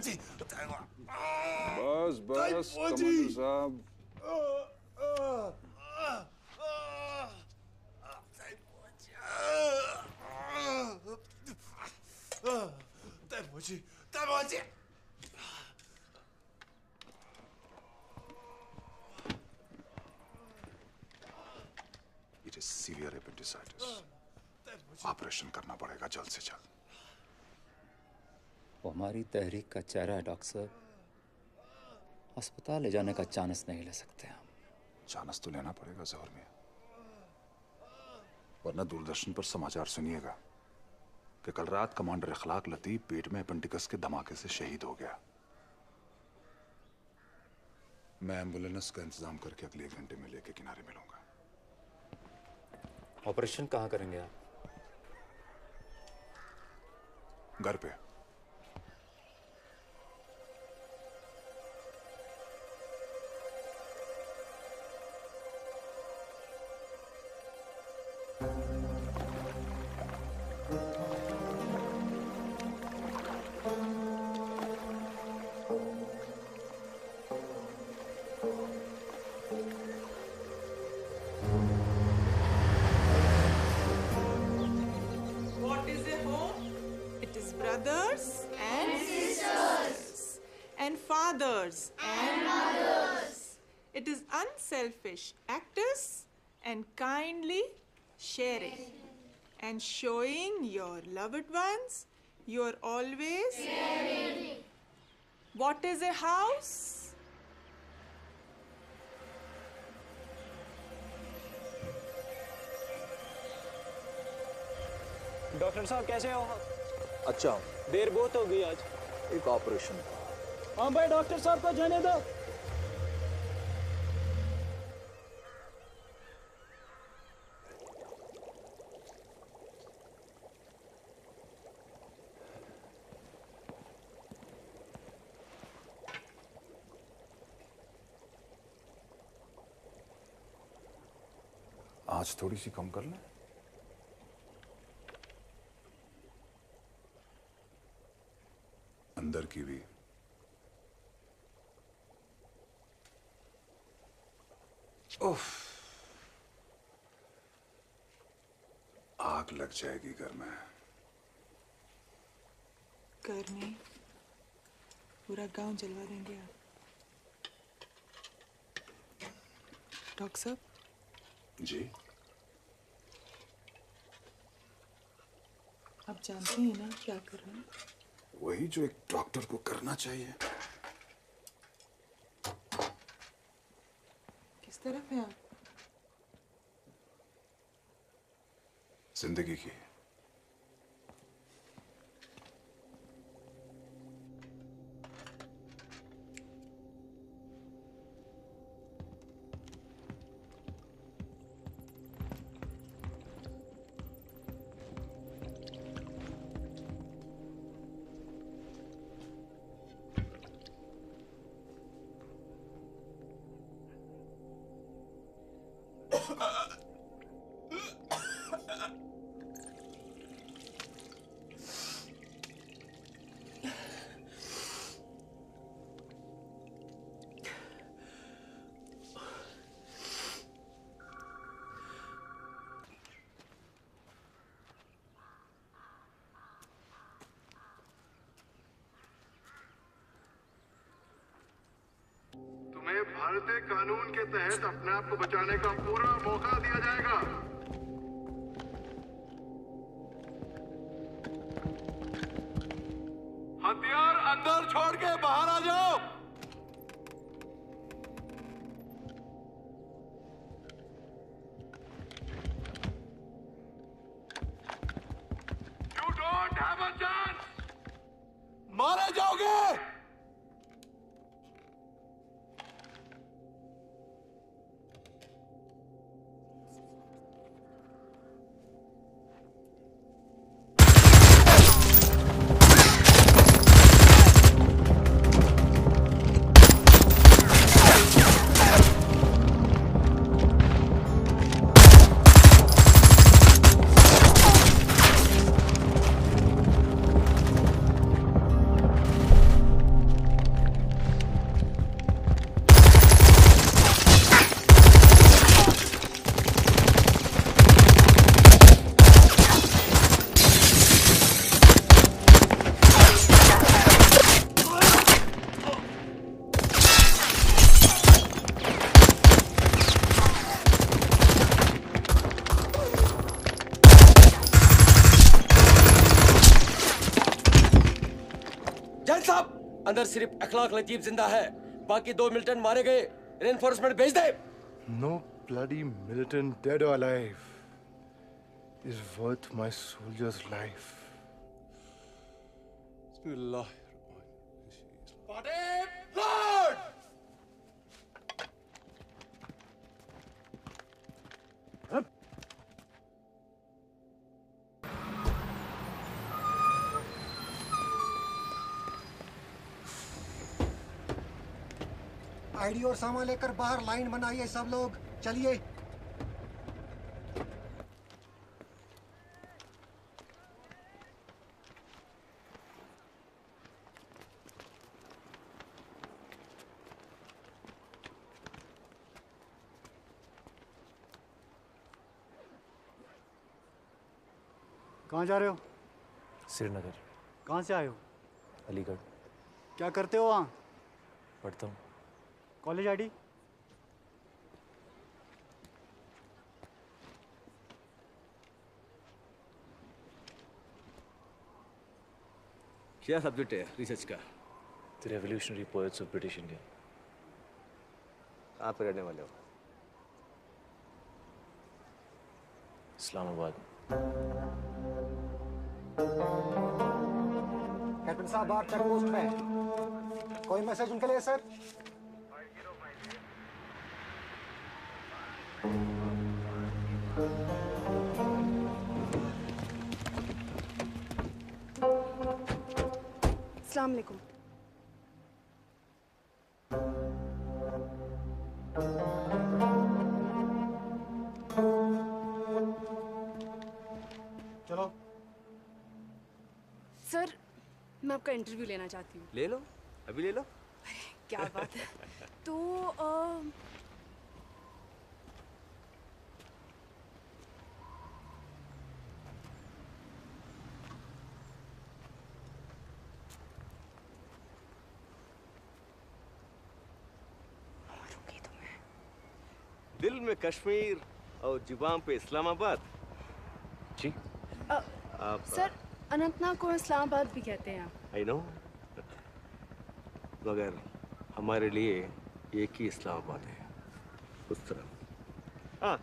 पहुंची। बस बस कमांडर साहब। It is severe appendicitis. Operation करना पड़ेगा जल्द से जल्द। वो हमारी तहरीक का चेहरा है डॉक्टर साहब। अस्पताल ले जाने का चांस नहीं ले सकते हम। चांस तो लेना पड़ेगा जहर में, वरना दूरदर्शन पर समाचार सुनिएगा कि कल रात कमांडर इखलाक लतीफ पेट में अपेंडिक्स के धमाके से शहीद हो गया। मैं एम्बुलेंस का इंतजाम करके अगले 1 घंटे में लेके किनारे मिलूंगा। ऑपरेशन कहाँ करेंगे आप? घर पे। What is a home? It is brothers and sisters and fathers and mothers. It is unselfish actors and kindly sharing and showing your loved ones you're always caring. What is a house? Doctor साहब कैसे हो? अच्छा, देर बहुत हो गई आज। एक operation था। हाँ भाई, डॉक्टर साहब को जाने दो। आज थोड़ी सी कम कर लें। अंदर की भी। उफ, आग लग जाएगी घर में। घर में पूरा गांव जलवा देंगे आप। डॉक्टर साहब, जी, आप जानते हैं ना क्या कर रहे हैं? वही जो एक डॉक्टर को करना चाहिए। किस तरफ है आप? जिंदगी की। तुम्हें भारतीय कानून के तहत अपने आप को बचाने का पूरा मौका दिया जाएगा। हथियार अंदर छोड़ के बाहर आ जाओ। You don't have a chance. मारे जाओगे। अंदर सिर्फ अखलाक लतीफ जिंदा है, बाकी 2 मिलिटेंट मारे गए। रेनफोर्समेंट भेज दे। No bloody militant, dead or alive, is worth my soldier's life. ID और सामान लेकर बाहर लाइन बनाइए सब लोग, चलिए। कहाँ जा रहे हो? श्रीनगर। कहाँ से आए हो? अलीगढ़। क्या करते हो वहाँ? पढ़ता हूँ। College ID? क्या सब्जेक्ट है रिसर्च का? The revolutionary poets of British India. कहाँ पे रहने वाले हो? इस्लामाबाद। कैप्टन साहब बाहर चेक पोस्ट में, कोई मैसेज उनके लिए सर? अस्सलाम वालेकुम। चलो। सर मैं आपका इंटरव्यू लेना चाहती हूँ। ले लो, अभी ले लो। क्या बात है। तो दिल में कश्मीर और जुबान पे इस्लामाबाद। जी। आप सर अनंतनाग को इस्लामाबाद भी कहते हैं। आई नो, मगर हमारे लिए एक ही इस्लामाबाद है, उस तरह। हाँ,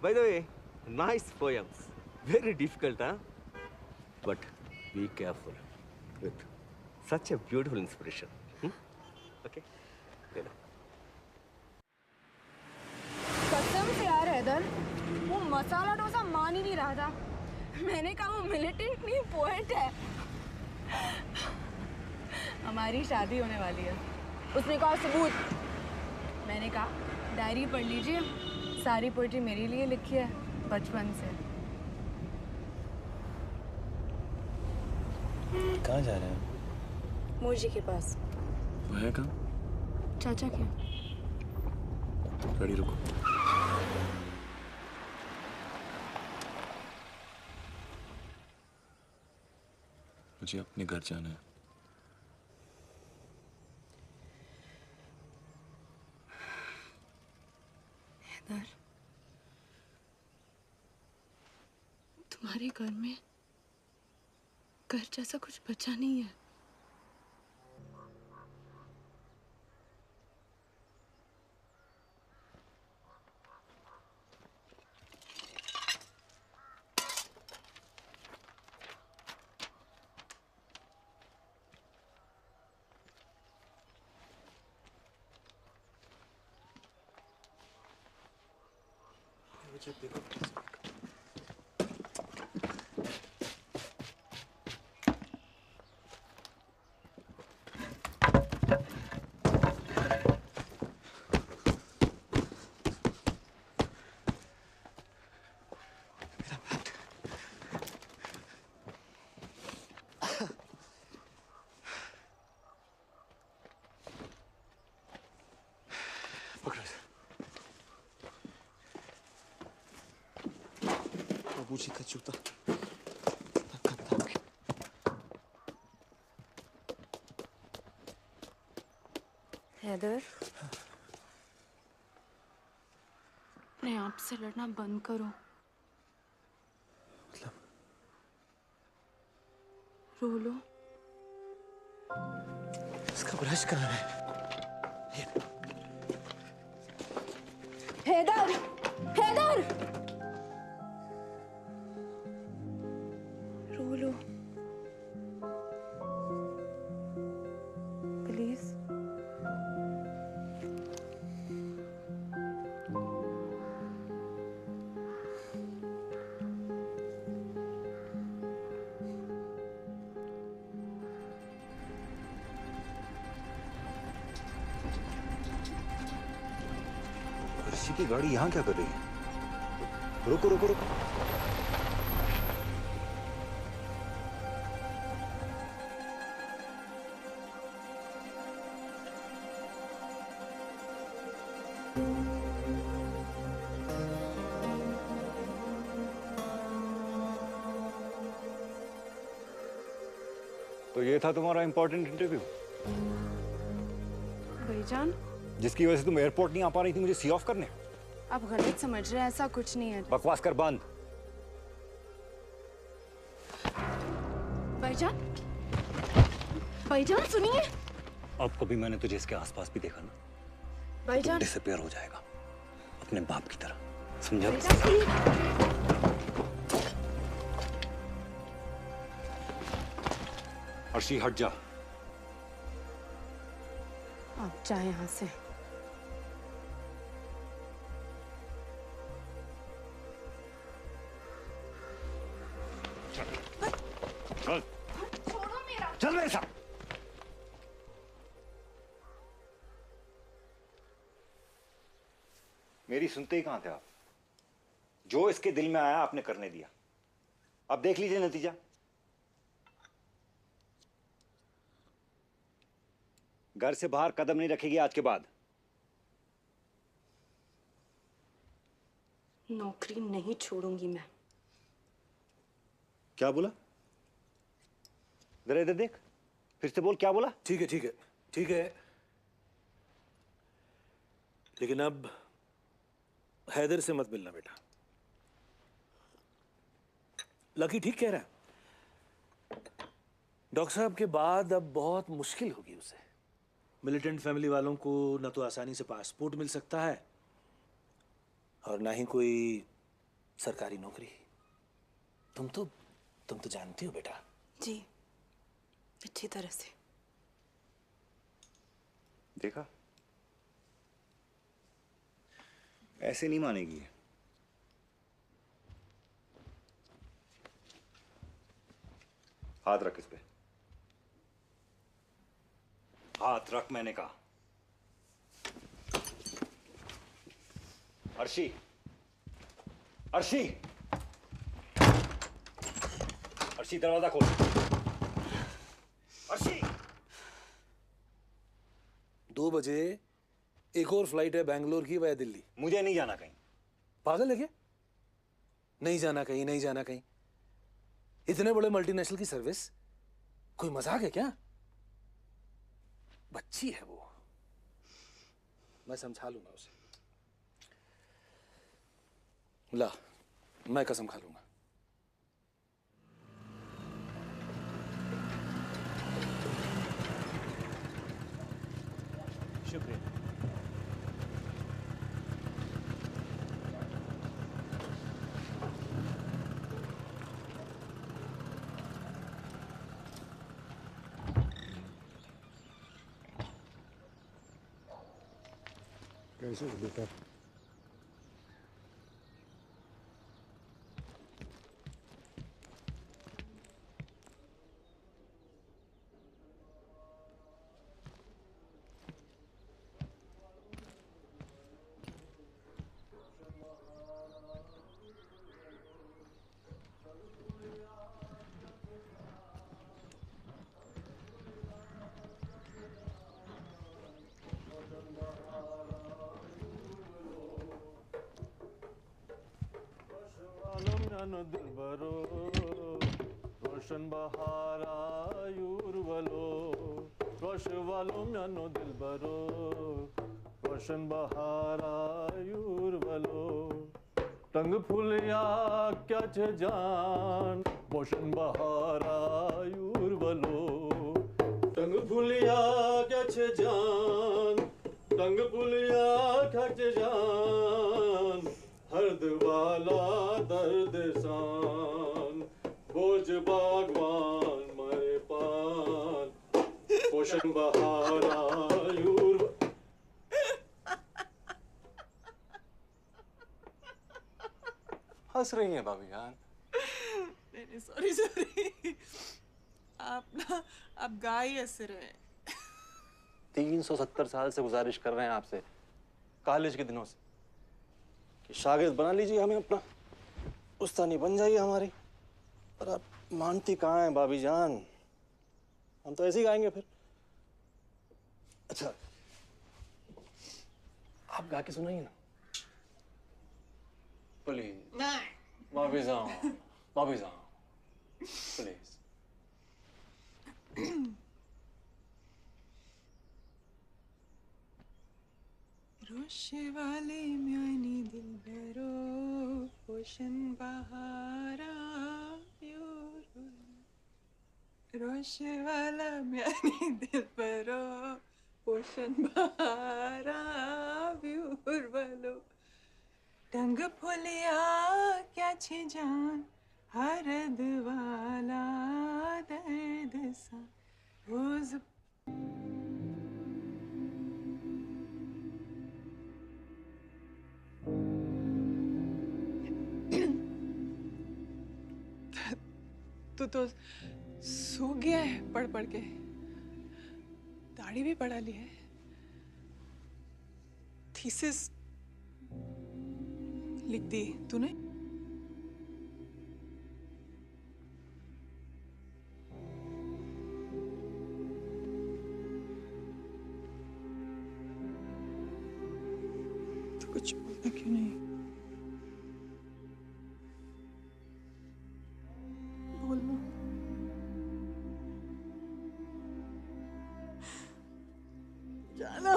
by the way, nice poems, very difficult, हाँ, but be careful with such a beautiful inspiration. Okay, ले लो। कसम से यार हैदर, वो मसाला डोसा मान ही नहीं रहा था। मैंने कहा वो मिलिटेंट नहीं पोएट है। हमारी शादी होने वाली है। उसने कहा सबूत। मैंने कहा डायरी पढ़ लीजिए, सारी पोइट्री मेरे लिए लिखी है बचपन से। कहाँ जा रहे हैं? मोजी के पास। वो है कहाँ? चाचा के। गाड़ी रुको। मुझे अपने घर जाना है। हैदर, तुम्हारे घर में घर जैसा कुछ बचा नहीं है। बाबूजी का जूता। हैदर, अपने आप से लड़ना बंद करो। रो लो। इसका ब्रश कहाँ है? हैदर! हैदर! रो लो प्लीज। ऋषि की गाड़ी यहाँ क्या कर रही है? रुको रुको रुको। तो ये था तुम्हारा इंपॉर्टेंट इंटरव्यू भाईजान, जिसकी वजह से तुम एयरपोर्ट नहीं आ पा रही थी मुझे सी ऑफ करने? आप गलत समझ रहे हैं, ऐसा कुछ नहीं है। बकवास कर बंद। भाईजान, भाईजान सुनिए। अब कभी मैंने तुझे इसके आसपास भी देखा ना, भाईजान डिसअपीयर हो जाएगा अपने बाप की तरह, समझा? अर्शी हट जा। आप जाए यहाँ से। चल छोड़ो मेरा। चल मेरे साथ। मेरी सुनते ही कहां थे आप? जो इसके दिल में आया आपने करने दिया, अब देख लीजिए नतीजा। घर से बाहर कदम नहीं रखेगी आज के बाद। नौकरी नहीं छोड़ूंगी मैं। क्या बोला? जरा इधर देख, फिर से बोल, क्या बोला? ठीक है ठीक है ठीक है, लेकिन अब हैदर से मत मिलना बेटा। लकी ठीक कह रहा है। डॉक्टर साहब के बाद अब बहुत मुश्किल होगी उसे। मिलिटेंट फैमिली वालों को न तो आसानी से पासपोर्ट मिल सकता है और ना ही कोई सरकारी नौकरी। तुम तो जानती हो बेटा। जी, अच्छी तरह से। देखा, ऐसे नहीं मानेगी। हाथ रख इस पे, हाथ रख मैंने कहा। अर्शी, अर्शी, अर्शी दरवाजा खोल। अर्शी, 2 बजे एक और फ्लाइट है बैंगलोर की वाया दिल्ली। मुझे नहीं जाना कहीं। पागल है क्या? नहीं जाना कहीं, नहीं जाना कहीं। इतने बड़े मल्टीनेशनल की सर्विस कोई मजाक है क्या? बच्ची है वो, मैं समझा लूंगा उसे। ला, मैं कसम खा लूंगा। शुक्रिया। कैसे हो बेटा? दिलबरो रोशन बहारा यूरवलो रोश वालो म्यानो दिलबरो रोशन बहारा यूरवलो टंग फुलिया क्या छ जान रोशन बहारा यूरवलो टंग भूलिया गछ जान टंग भूलिया गछ जान हर्द वाला दर्द सान बोझ बागवान मारे पान पोषण बहारा यूर हंस रही हैं भाभी जान। नहीं सॉरी सॉरी, आप गा ही ऐसे रहे। 370 साल से गुजारिश कर रहे हैं आपसे, कॉलेज के दिनों से, कि शागिर्द बना लीजिए हमें अपना, उस्तानी बन जाइए हमारी। पर आप मानती कहाँ हैं भाभी जान? हम तो ऐसे ही गाएंगे फिर। अच्छा, आप गा के सुनाइए ना प्लीज। भाभी जान, भाभी जान प्लीज। रोशे वाले म्यानी दिल भरो पोषण बहारा रोशे वाला म्यानी दिल भरो पोषण बहारा व्यूर वालो टंग फुलिया क्या छे जान हरद वाला दर्द सा रोज तू तो सो गया है पढ़ पढ़ के, दाढ़ी भी बढ़ा ली है, थीसिस लिख दी तूने? तो कुछ बोलता क्यों नहीं? बोल लो। जाना।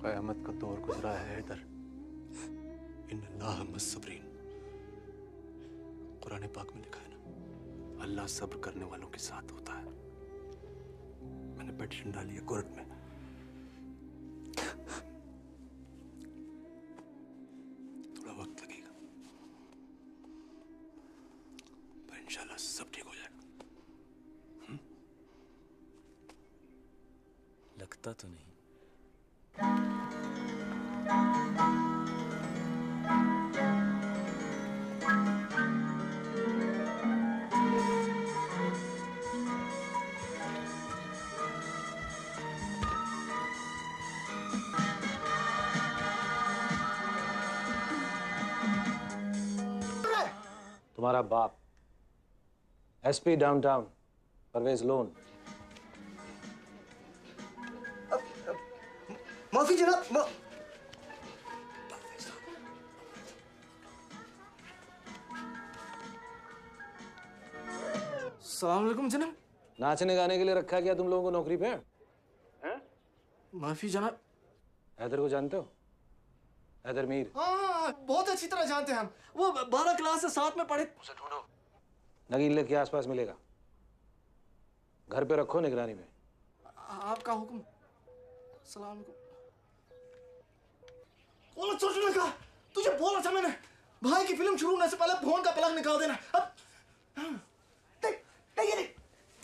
क़यामत का दौर गुजरा है हैदर। इन्नल्लाह मस्सबरीन। कुरान पाक में लिखा है ना, अल्लाह सब्र करने वालों के साथ होता है। मैंने पेटिशन डाली है कोर्ट में। थोड़ा वक्त लगेगा, पर इंशाल्लाह सब ठीक हो जाएगा। लगता तो नहीं। तुम्हारा बाप एसपी डाउनटाउन परवेज लोन। माफी जनाब। सलाम अलैकुम जनाब। नाचने गाने के लिए रखा है क्या तुम लोगों को नौकरी पे? हैं? माफी जनाब। हैदर को जानते हो? हैदर मीर। हाँ, बहुत अच्छी तरह जानते हैं हम। वो 12 क्लास से साथ में पढ़े। उसे ढूंढो। नगीले के आसपास मिलेगा। घर पे रखो निगरानी में। आपका हुक्म। सलाम अलैकुम। बोला सोचने का, तुझे बोला था मैंने, भाई की फिल्म शुरू होने से पहले फोन का प्लग निकाल देना। अब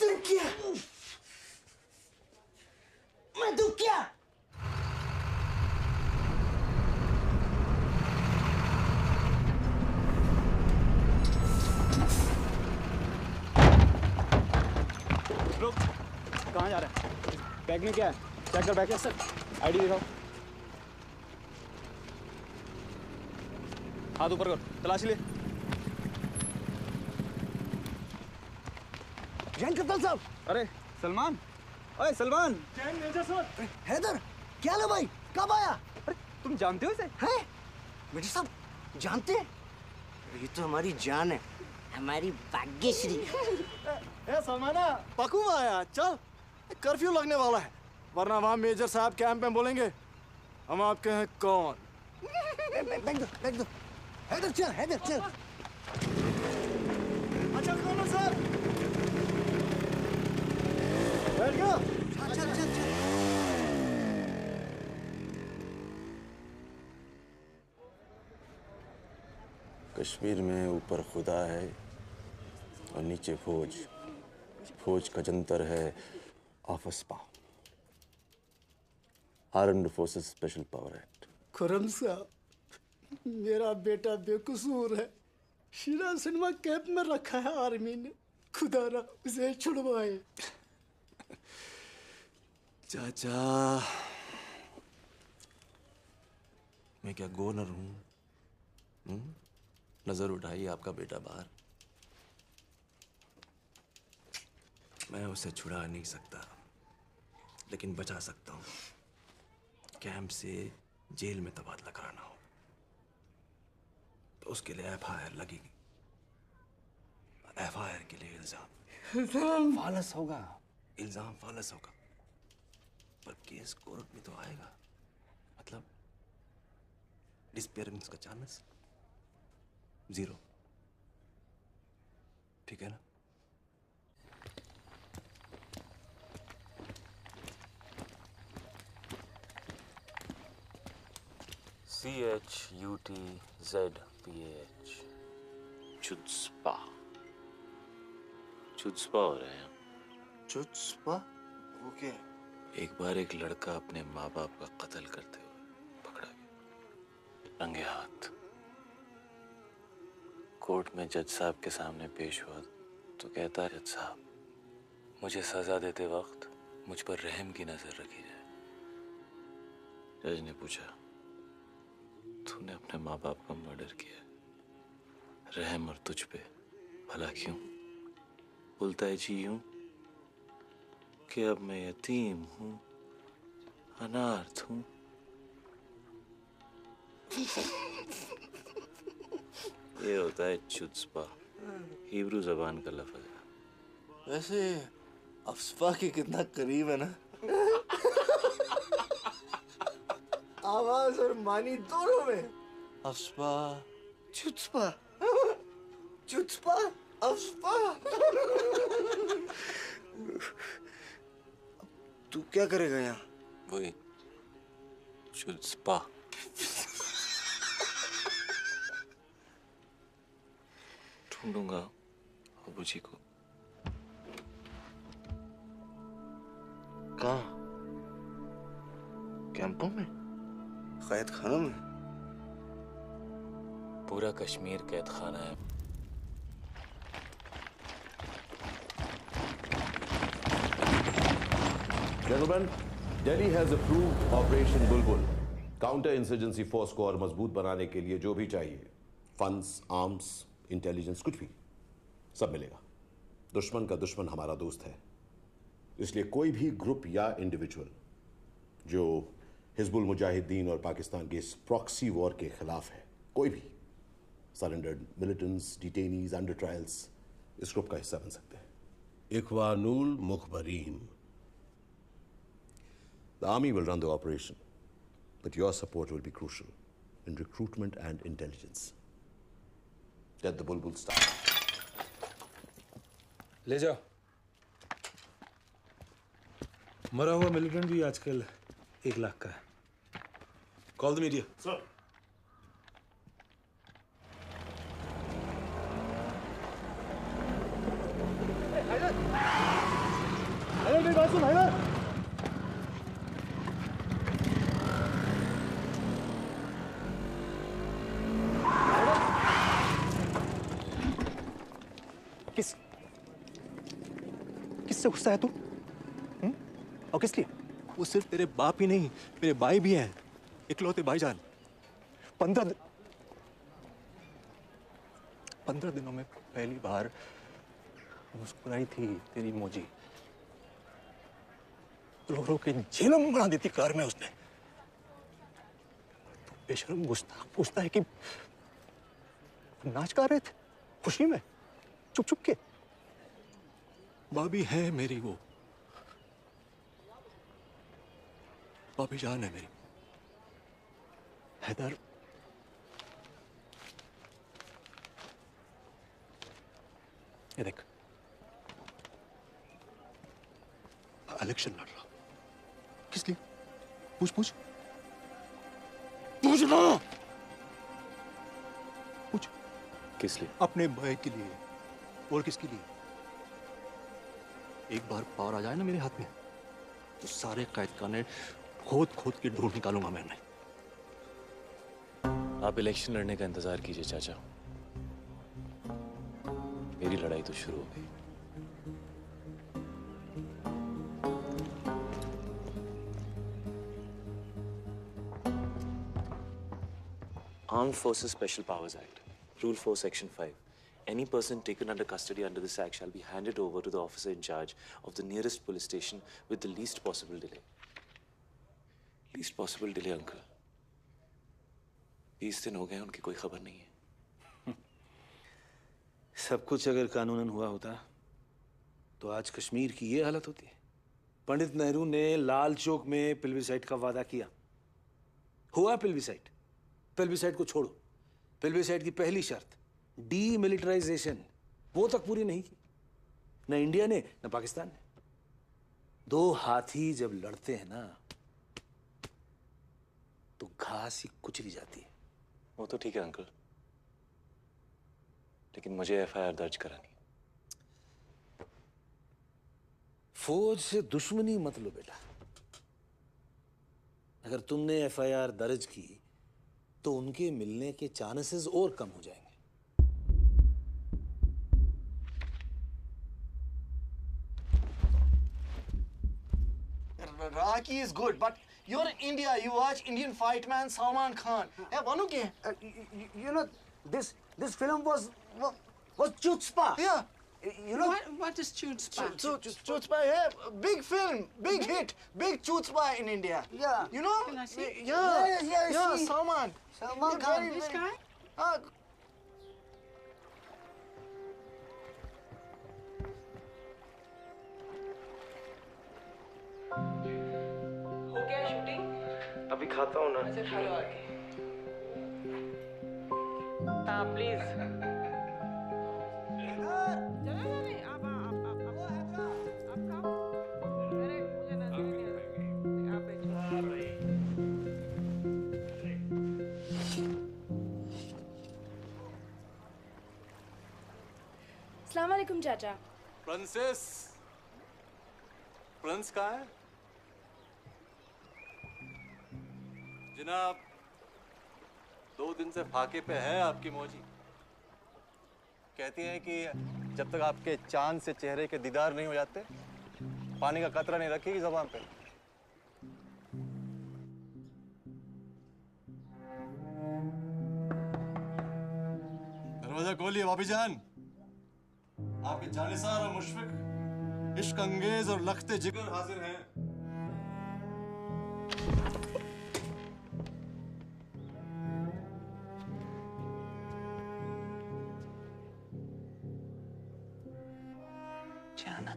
तुम क्या? मैं दुख क्या? रुक, कहाँ जा रहा है? बैग में क्या है? चेक कर बैग। सर आईडी दिखाओ। हाथ ऊपर कर, तलाशी ले। जैन कप्तान साहब। अरे सलमान, अरे सलमान। जैन मेजर साहब। हैदर, क्या लो भाई? कब आया? अरे तुम जानते हो इसे? हैं? मेजर साहब जानते हैं? ये तो हमारी जान है, हमारी भाग्यश्री। ए सलमाना, पकू आया। चल, कर्फ्यू लगने वाला है, वरना वहाँ मेजर साहब कैंप में बोलेंगे हम आपके हैं कौन। बैग दो हैदर चल अच्छा कौन सर बैठ गया चल कश्मीर में ऊपर खुदा है और नीचे फौज का जंतर है AFSPA armed forces special power act. Khurram साहब मेरा बेटा बेकसूर है शीरा सिनेमा कैंप में रखा है आर्मी ने खुदा ना उसे छुड़वाए। चाचा मैं क्या गोनर हूं? नजर उठाइए आपका बेटा बाहर। मैं उसे छुड़ा नहीं सकता लेकिन बचा सकता हूं। कैंप से जेल में तबादला कराना हो तो उसके लिए FIR लगेगी। FIR के लिए इल्जाम फालस होगा। पर केस कोर्ट में तो आएगा। मतलब डिसअपीयरेंस का चांस 0। ठीक है ना? CHUTZPAH चुत्स्पा हो रहे हैं। चुत्स्पा वो क्या है? एक बार एक लड़का अपने माँ बाप का कत्ल करते हुए पकड़ा गया रंगे हाथ। कोर्ट में जज साहब के सामने पेश हुआ तो कहता है, जज साहब मुझे सजा देते वक्त मुझ पर रहम की नजर रखी जाए। जज ने पूछा, तूने अपने माँ बाप का मर्डर किया, रहम और तुझ पे भला क्यों? बोलता है, जी यूं कि अब मैं यतीम हूं, अनाथ हूं। ये होता है चुत्स्पा, हिब्रू जबान का लफ्ज है। वैसे अफस्पा के कितना करीब है ना। आवाज और मानी दोनों में। AFSPA chutzpah chutzpah AFSPA. तू क्या करेगा यहाँ? वही चुत्स्पा। ढूंढूंगा अबू जी को। कहाँ? कैंपों में? कैद खानों में? पूरा कश्मीर कैद खाना है। Gentlemen, Delhi has approved Operation Bulbul. Counter insurgency force को और मजबूत बनाने के लिए जो भी चाहिए, फंड्स, आर्म्स, इंटेलिजेंस, कुछ भी, सब मिलेगा। दुश्मन का दुश्मन हमारा दोस्त है, इसलिए कोई भी ग्रुप या इंडिविजुअल जो हिजबुल मुजाहिदीन और पाकिस्तान के इस प्रॉक्सी वॉर के खिलाफ है, कोई भी surrendered militants, detainees, under trials इस ग्रुप का हिस्सा बन सकते हैं। इखवानुल मुखबरीन। The army will run the operation, but your support will be crucial in recruitment and intelligence. Let the Bulbul start. ले जाओ। मरा हुआ मिलिटेंट भी आजकल 1 लाख का है। Call the media. Sir. Haider मेरी बात सुन हैदर। किससे गुस्सा है तू? और किस लिए? वो सिर्फ तेरे बाप ही नहीं, मेरे भाई भी हैं, इकलौते भाईजान। 15 दिनों में पहली बार मुस्कुराई थी तेरी मोजी। रो के झेलम बना देती कार में उसने। तो बेशर्म गुस्ताख पूछता है कि नाच गा रहे थे खुशी में चुप चुप के। भाभी है मेरी, वो भाभी जान है मेरी। हैदर ये देख, इलेक्शन लड़ रहा। किस लिए? पूछ पूछ पूछ ना। पूछ। किस लिए? अपने भाई के लिए। और किसके लिए? एक बार पावर आ जाए ना मेरे हाथ में तो सारे कैद खाने खोद खोद के ढूंढ निकालूंगा मैंने। आप इलेक्शन लड़ने का इंतजार कीजिए चाचा, मेरी लड़ाई तो शुरू हो गई। Armed Forces Special Powers Act, Rule 4, Section 5. Any person taken under custody under this act shall be handed over to the officer in charge of the nearest police station with the least possible delay. Least possible delay, uncle. 20 दिन हो गए, उनकी कोई खबर नहीं है। सब कुछ अगर कानूनन हुआ होता तो आज कश्मीर की ये हालत होती है। पंडित नेहरू ने लाल चौक में प्लेबिसाइट का वादा किया, हुआ प्लेबिसाइट। प्लेबिसाइट को छोड़ो, प्लेबिसाइट की पहली शर्त डीमिलिटराइजेशन, वो तक पूरी नहीं की। न इंडिया ने न पाकिस्तान ने। दो हाथी जब लड़ते हैं ना तो घास ही कुचली जाती है। वो तो ठीक है अंकल, लेकिन मुझे एफआईआर दर्ज करानी है। फौज से दुश्मनी मत लो बेटा। अगर तुमने एफआईआर दर्ज की तो उनके मिलने के चांसेस और कम हो जाएंगे। Rocky is good, but you're in India. You watch Indian fight man Salman Khan. Yeah, Banu ke? You know, this film was chutzpah. Yeah. You know what is chutzpah? Chutzpah, yeah, big film, big hit, big chutzpah in India. Yeah. You know? Can I see? Yeah, see. Salman Khan. This guy? हो गया shooting? अभी खाता हूँ ना। अच्छा खा लो आगे। हाँ प्लीज। अस्सलाम वालेकुम चाचा। प्रिंसेस, प्रिंस कहाँ है? जनाब, 2 दिन से फाके पे है आपकी मौजी। कहती हैं कि जब तक आपके चांद से चेहरे के दीदार नहीं हो जाते, पानी का कतरा नहीं रखेगी ज़बान पे। दरवाजा खोलिए भाभी जान। आपके जानिसार और मुशफिक, इश्क अंगेज और लखते जिगर हाजिर हैं। जाना।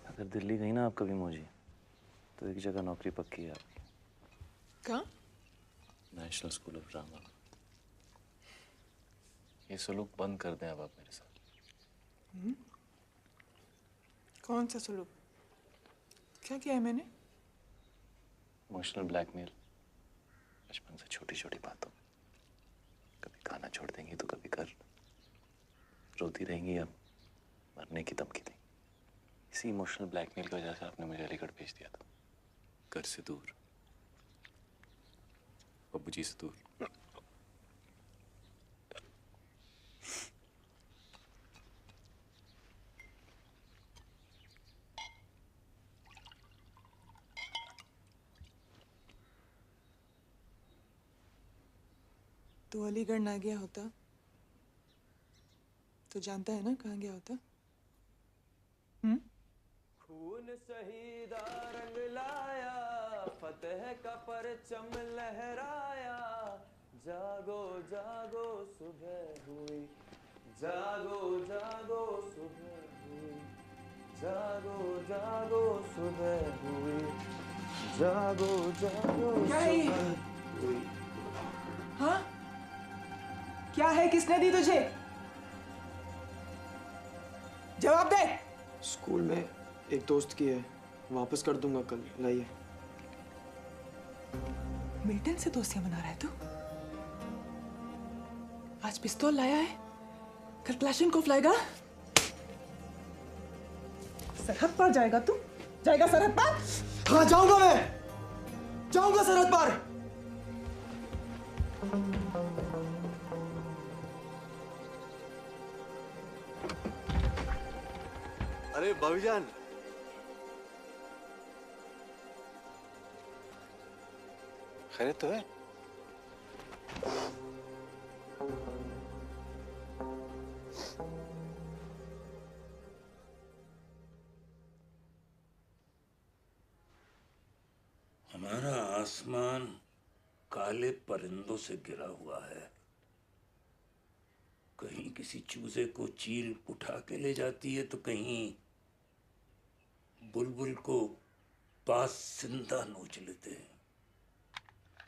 अगर दिल्ली गई ना आप कभी मौजी, तो एक जगह नौकरी पक्की है आपकी। कहाँ? National school of drama. ये सलूक बंद कर दें अब आप मेरे साथ। कौन सा सलूक? क्या किया है मैंने? Emotional blackmail. बचपन से छोटी छोटी बातों, कभी खाना छोड़ देंगी तो कभी कर रोती रहेंगी, अब मरने की धमकी दी। इसी इमोशनल ब्लैकमेल की वजह से आपने मुझे अलीगढ़ भेज दिया था, घर से दूर, अब्बू जी से दूर। तू अलीगढ़ ना गया होता तो जानता है ना कहाँ गया होता? खून शहीदा रंग लाया, फतेह का परचम लहराया। जागो जागो सुबह हुई, जागो जागो सुबह हुई, जागो जागो सुबह हुई, जागो जागो सुबह हुई। हाँ? क्या है, किसने दी तुझे? जवाब दे। स्कूल में एक दोस्त की है, वापस कर दूंगा कल। लाइए। मिल्टन से दोस्तियां बना रहा है तू? आज पिस्तौल लाया है, कल क्लाशनकोफ लाएगा। सरहद पार जाएगा तू? जाएगा सरहद पार? हाँ जाऊंगा, मैं जाऊंगा सरहद पार। अरे भाईजान, खैरियत तो है? हमारा आसमान काले परिंदों से घिरा हुआ है। कहीं किसी चूजे को चील उठा के ले जाती है तो कहीं बुलबुल को पास जिंदा नोच लेते हैं।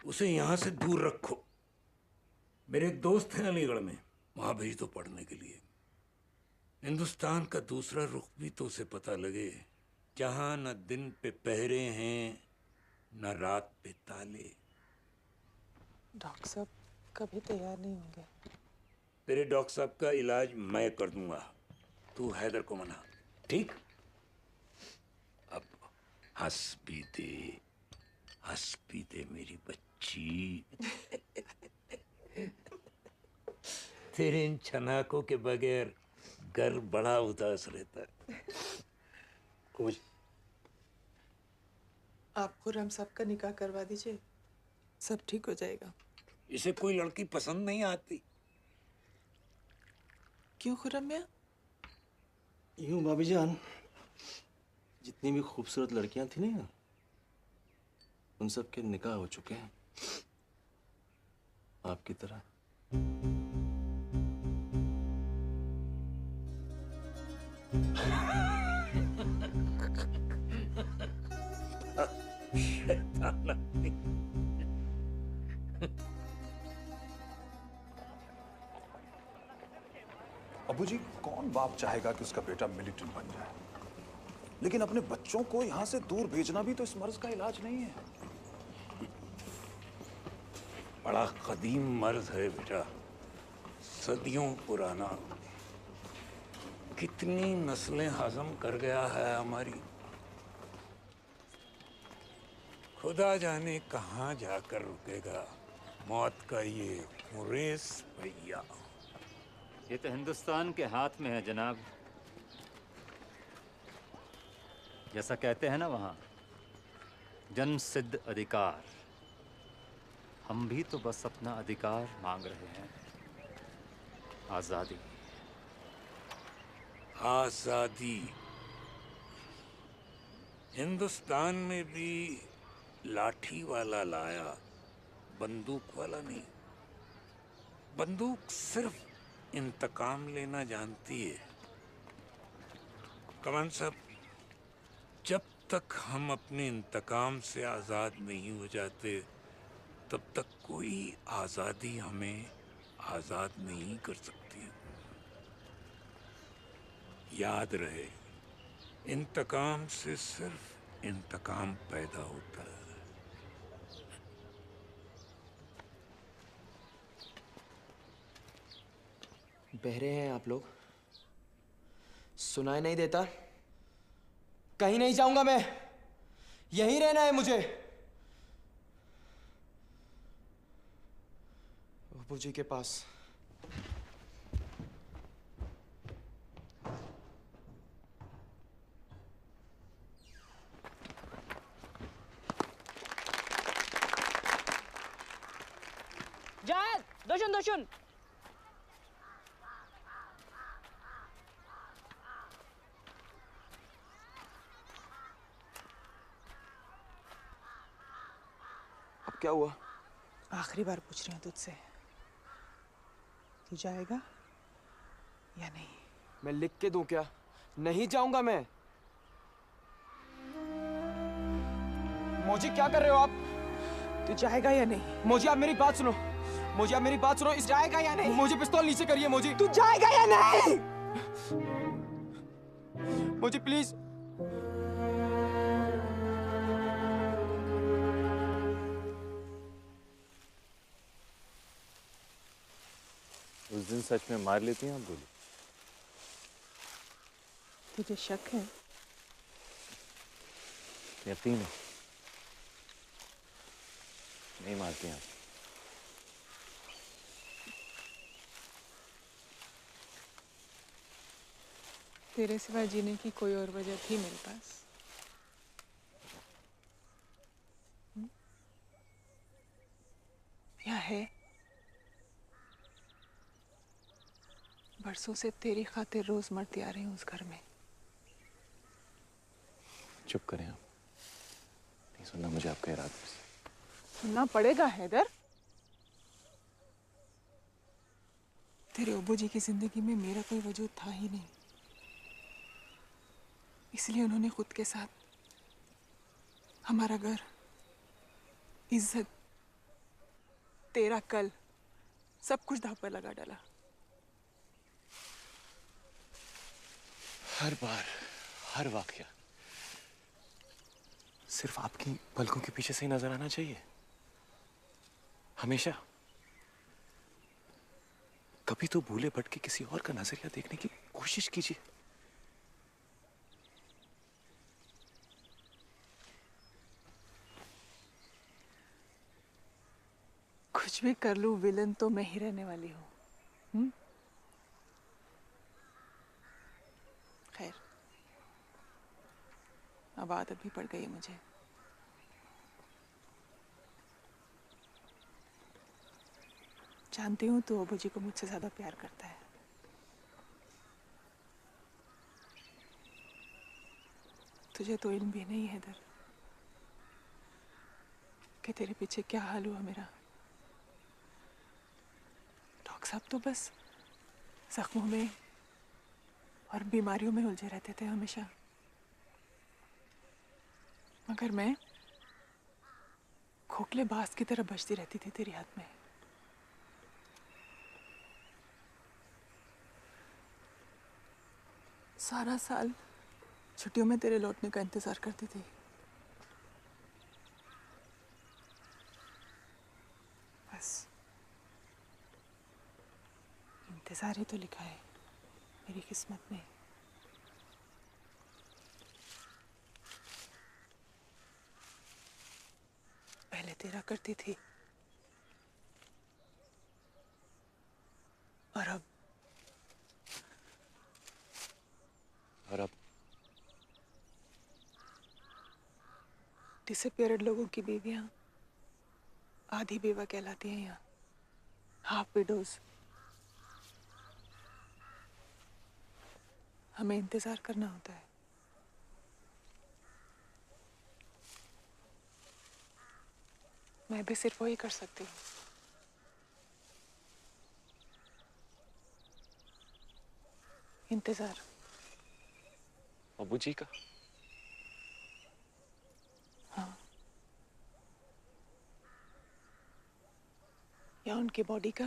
उसे यहां से दूर रखो। मेरे एक दोस्त हैं अलीगढ़ में, वहां भेज दो पढ़ने के लिए। हिंदुस्तान का दूसरा रुख भी तो उसे पता लगे, जहां न दिन पे पहरे हैं न रात पे ताले। डॉक्टर साहब कभी तैयार नहीं होंगे। तेरे डॉक्टर साहब का इलाज मैं कर दूंगा, तू हैदर को मना, ठीक? अब हंस भी दे मेरी बच्ची। तेरे इन छनाकों के बगैर घर बड़ा उदास रहता है। आप खुर्रम साहब का निकाह करवा दीजिए, सब ठीक हो जाएगा। इसे कोई लड़की पसंद नहीं आती। क्यों खुर्रम मियां? यूं भाभी जान, जितनी भी खूबसूरत लड़कियां थी ना, उन सब के निकाह हो चुके हैं, आपकी तरह। शैतान आदमी। अबू जी, कौन बाप चाहेगा कि उसका बेटा मिलिटेंट बन जाए? लेकिन अपने बच्चों को यहां से दूर भेजना भी तो इस मर्ज का इलाज नहीं है। बड़ा कदीम मर्ज है बेटा, सदियों पुराना। कितनी नस्लें हजम कर गया है हमारी। खुदा जाने कहाँ जाकर रुकेगा मौत का ये मुरेस भैया। ये तो हिंदुस्तान के हाथ में है जनाब। जैसा कहते हैं ना वहाँ, जन्म सिद्ध अधिकार। हम भी तो बस अपना अधिकार मांग रहे हैं, आज़ादी। आज़ादी हिंदुस्तान में भी लाठी वाला लाया, बंदूक वाला नहीं। बंदूक सिर्फ इंतकाम लेना जानती है। कमान साहब, जब तक हम अपने इंतकाम से आज़ाद नहीं हो जाते, तब तक कोई आज़ादी हमें आज़ाद नहीं कर सकती। याद रहे, इंतकाम से सिर्फ इंतकाम पैदा होता है। बहरे हैं आप लोग? सुनाई नहीं देता? कहीं नहीं जाऊंगा मैं, यहीं रहना है मुझे। बापू जी के पास। जायद, दोशन दोशन। अब क्या हुआ? आखिरी बार पूछ रही हूँ तुझसे, तू जाएगा या नहीं? मैं लिख के दूं क्या? नहीं जाऊंगा मैं। मोजी क्या कर रहे हो आप? तू जाएगा या नहीं? मोजी आप मेरी बात सुनो। मोजी आप मेरी बात सुनो। इस जाएगा या नहीं? मुझे पिस्तौल नीचे करिए मोजी। तू जाएगा या नहीं? मोजी प्लीज। उस दिन सच में मार लेती हैं आप गोली? तुझे शक है? यकीन है नहीं मारती हैं आप। तेरे सिवा जीने की कोई और वजह थी मेरे पास? क्या है? बरसों से तेरी खातिर रोज मरती आ रही हूँ उस घर में। चुप करें आप, नहीं सुनना मुझे आपके इरादे से। सुनना पड़ेगा हैदर। तेरे अब्बू जी की जिंदगी में मेरा कोई वजूद था ही नहीं, इसलिए उन्होंने खुद के साथ हमारा घर, इज्जत, तेरा कल, सब कुछ दांव पर लगा डाला। हर बार, हर वाकया सिर्फ आपकी पलकों के पीछे से ही नजर आना चाहिए? हमेशा? कभी तो भूले भटके किसी और का नजरिया देखने की कोशिश कीजिए। कुछ भी कर लूं, विलन तो मैं ही रहने वाली हूँ। खैर, अब आदत भी पड़ गई है मुझे। जानती हूँ तू अबू जी को मुझसे ज्यादा प्यार करता है। तुझे तो इल्म भी नहीं है हैदर कि तेरे पीछे क्या हाल हुआ मेरा। डॉक्टर साहब तो बस जख्मों में और बीमारियों में उलझे रहते थे हमेशा, मगर मैं खोखले बाज की तरह बजती रहती थी तेरी हाथ में। सारा साल छुट्टियों में तेरे लौटने का इंतजार करती थी। बस इंतजार ही तो लिखा है मेरी किस्मत में। पहले तेरा करती थी और अब डिसअपियर्ड लोगों की बीवियां आधी बेवा कहलाती हैं यहाँ, हाफ विडोज। हमें इंतजार करना होता है। मैं भी सिर्फ वही कर सकती हूँ। इंतजार। अबू जी का? हाँ, या उनकी बॉडी का?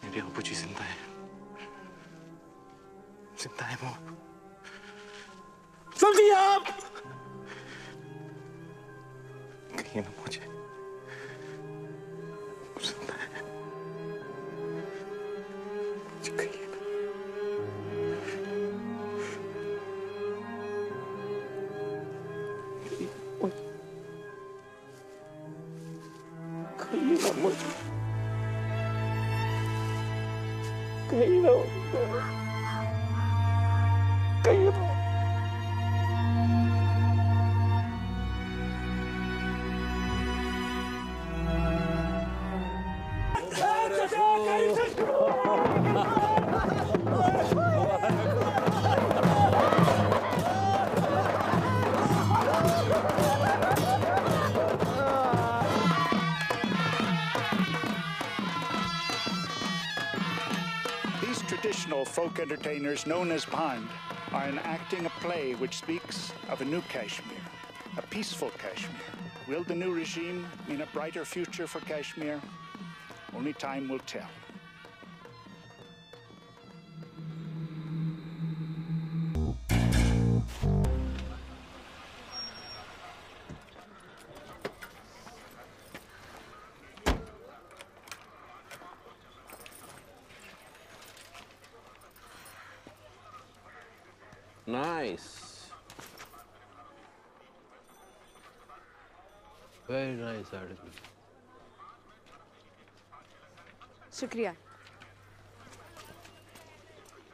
मेरे अबू जी जिंदा है, जिंदा है वो। समझिए आप? कहिए ना मुझे, जिंदा है। मुझे कहिए ना। कहिए ना मुझे, कहिए ना, कहिए ना। These traditional folk entertainers known as Band are enacting a play which speaks of a new Kashmir, a peaceful Kashmir. Will the new regime mean a brighter future for Kashmir? Only time will tell. Nice. Very nice article. शुक्रिया.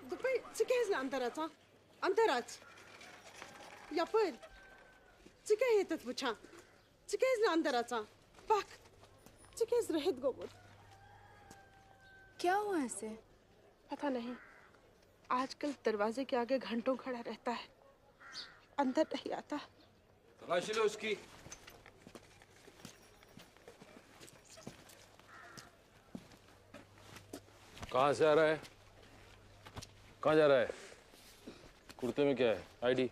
După ce crezi la antarața? Antarați. Ya păr. Ce crezi tot bucha? Ce crezi la antarața? Bak. Ce crezi रहत गोबर? क्या हुआ ऐसे? पता नहीं. आजकल दरवाजे के आगे घंटों खड़ा रहता है. अंदर नहीं आता. तलाशी लो उसकी. कहाँ से आ रहा है? कहाँ जा रहा है? कुर्ते में क्या है? आईडी?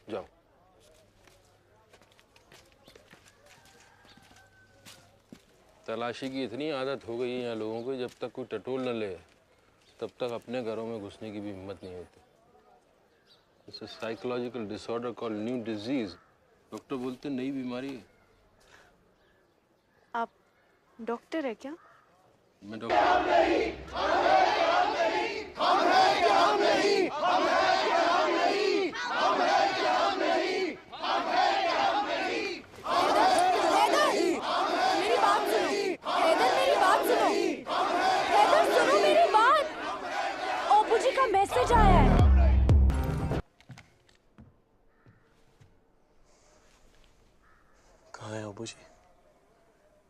जाओ. तलाशी की इतनी आदत हो गई है यहाँ लोगों को, जब तक कोई टटोल न ले तब तक अपने घरों में घुसने की भी हिम्मत नहीं होती. It's a psychological disorder called new disease. Doctor बोलते नई बीमारी है. आप डॉक्टर है क्या? मैं डॉक्टर मैसेज आया है. कहाँ है अबू जी?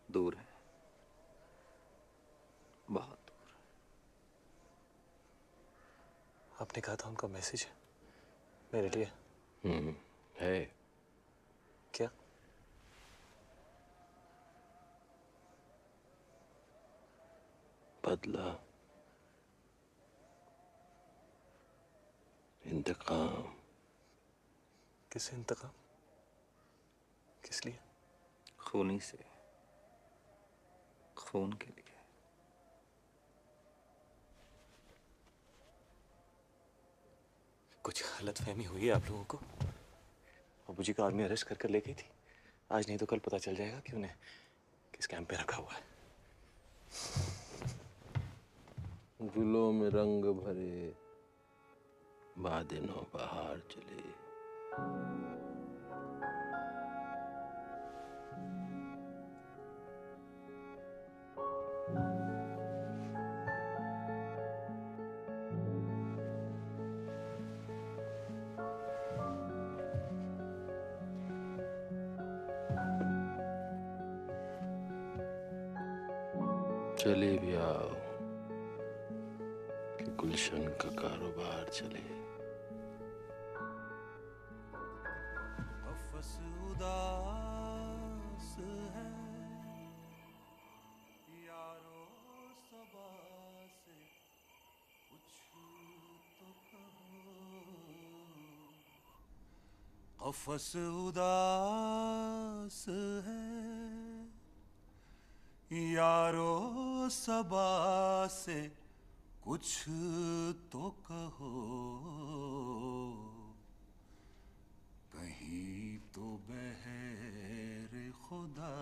दूर है, बहुत दूर. आपने कहा था उनका मैसेज है मेरे लिए. है. क्या? बदला, इंतकाम. किससे इंतकाम? किस लिए? खूनी से. खून के लिए. कुछ गलतफहमी हुई है आप लोगों को? अबू जी का आर्मी अरेस्ट करके ले गई थी. आज नहीं तो कल पता चल जाएगा कि उन्हें किस कैंप पे रखा हुआ है. गुलों में रंग भरे बादलों बहार चले. चले भी आओ कि गुलशन का कारोबार चले. उदास है यारो सबा से कुछ तो कहो. कफस उदास है यारो सबा से कुछ तो कहो. कहीं तो बहर खुदा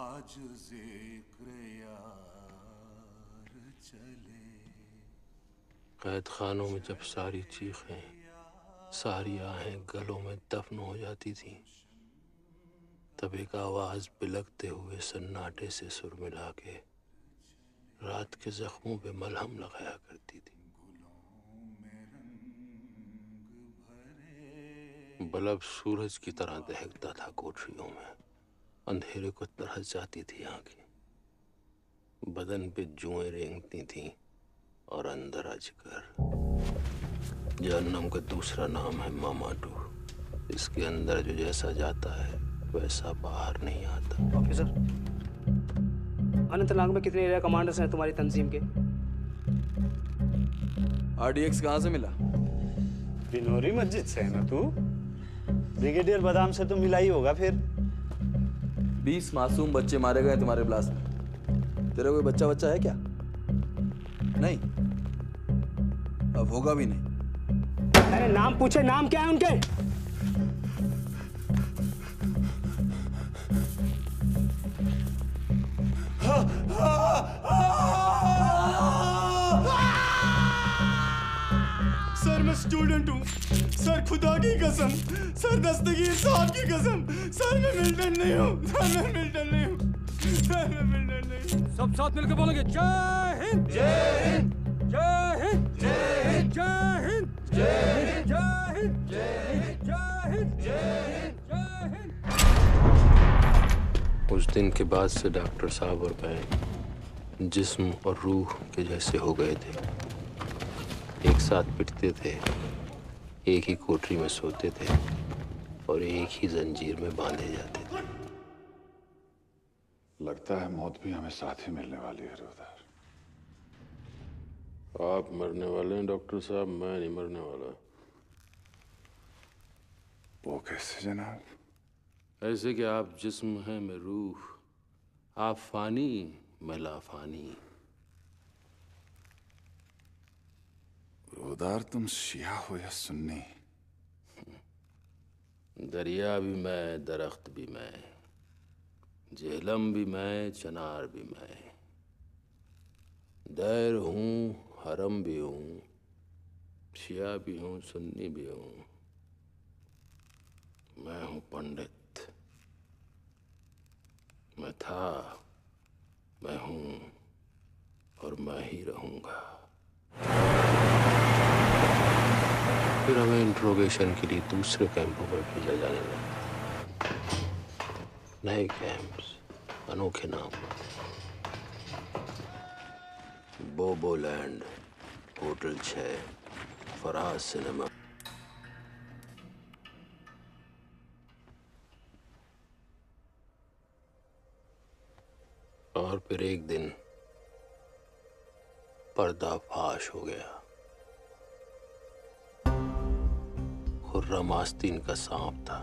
आज जिक्र यार चले. कैद खानों में जब सारी चीखें, सारी आहें गलों में दफन हो जाती थीं, तब एक आवाज बिलखते हुए सन्नाटे से सुर मिला के रात के जख्मों पे मलहम लगाया करती थी. बल्ब सूरज की तरह दहकता था कोठरियों में. अंधेरे को तरस जाती थी आंखें. बदन पे जुएं रेंगती थीं और अंदर अजगर. जहन्नम का दूसरा नाम है मामाटू. इसके अंदर जो जैसा जाता है वैसा बाहर नहीं आता. ऑफिसर, अनंतनाग में कितने एरिया कमांडर्स हैं तुम्हारी तंजीम के? RDX कहाँ से मिला? बिनोरी मस्जिद से है ना तू? ब्रिगेडियर बादाम से तो मिला ही होगा फिर। 20 मासूम बच्चे मारे गए तुम्हारे ब्लास्ट में। तेरा कोई बच्चा है क्या? नहीं, अब होगा भी नहीं। अरे नाम पूछे, नाम क्या है उनके? सर मैं स्टूडेंट हूँ सर, खुदा की कसम सर, दस्तगीर साहब की कसम सर, मैं मिल्टन नहीं हूँ सर, मैं मिल्टन नहीं हूँ सर, मैं मिल्टन नहीं हूँ। सब साथ मिलकर बोलेंगे जय हिंद जय हिंद जय हिंद जय हिंद जय हिंद जय हिंद जय हिंद जय हिंद जय हिंद जय हिंद। उस दिन के बाद से डॉक्टर साहब और मैं जिस्म और रूह के जैसे हो गए थे। एक साथ पिटते थे, एक ही कोठरी में सोते थे और एक ही जंजीर में बांधे जाते थे। लगता है मौत भी हमें साथ ही मिलने वाली है रुदार। आप मरने वाले हैं डॉक्टर साहब, मैं नहीं मरने वाला। वो कैसे जनाब? ऐसे कि आप जिस्म हैं, मैं रूह, आप फानी, मैं लाफानी। रुदार तुम शिया हो या सुन्नी? दरिया भी मैं, दरख्त भी मैं, जेहलम भी मैं, चनार भी मैं, दैर हूँ, हरम भी हूँ, शिया भी हूँ, सुन्नी भी हूँ। मैं हूँ पंडित, मैं था, मैं हूँ और मैं ही रहूँगा। फिर हमें इंट्रोगेशन के लिए दूसरे कैंपों पर भेजा जाने लगा। नए कैंप्स, अनोखे नाम, बोबोलैंड, होटल 6, फराज सिनेमा। और फिर एक दिन पर्दाफाश हो गया। खुर्रम आस्तीन का सांप था।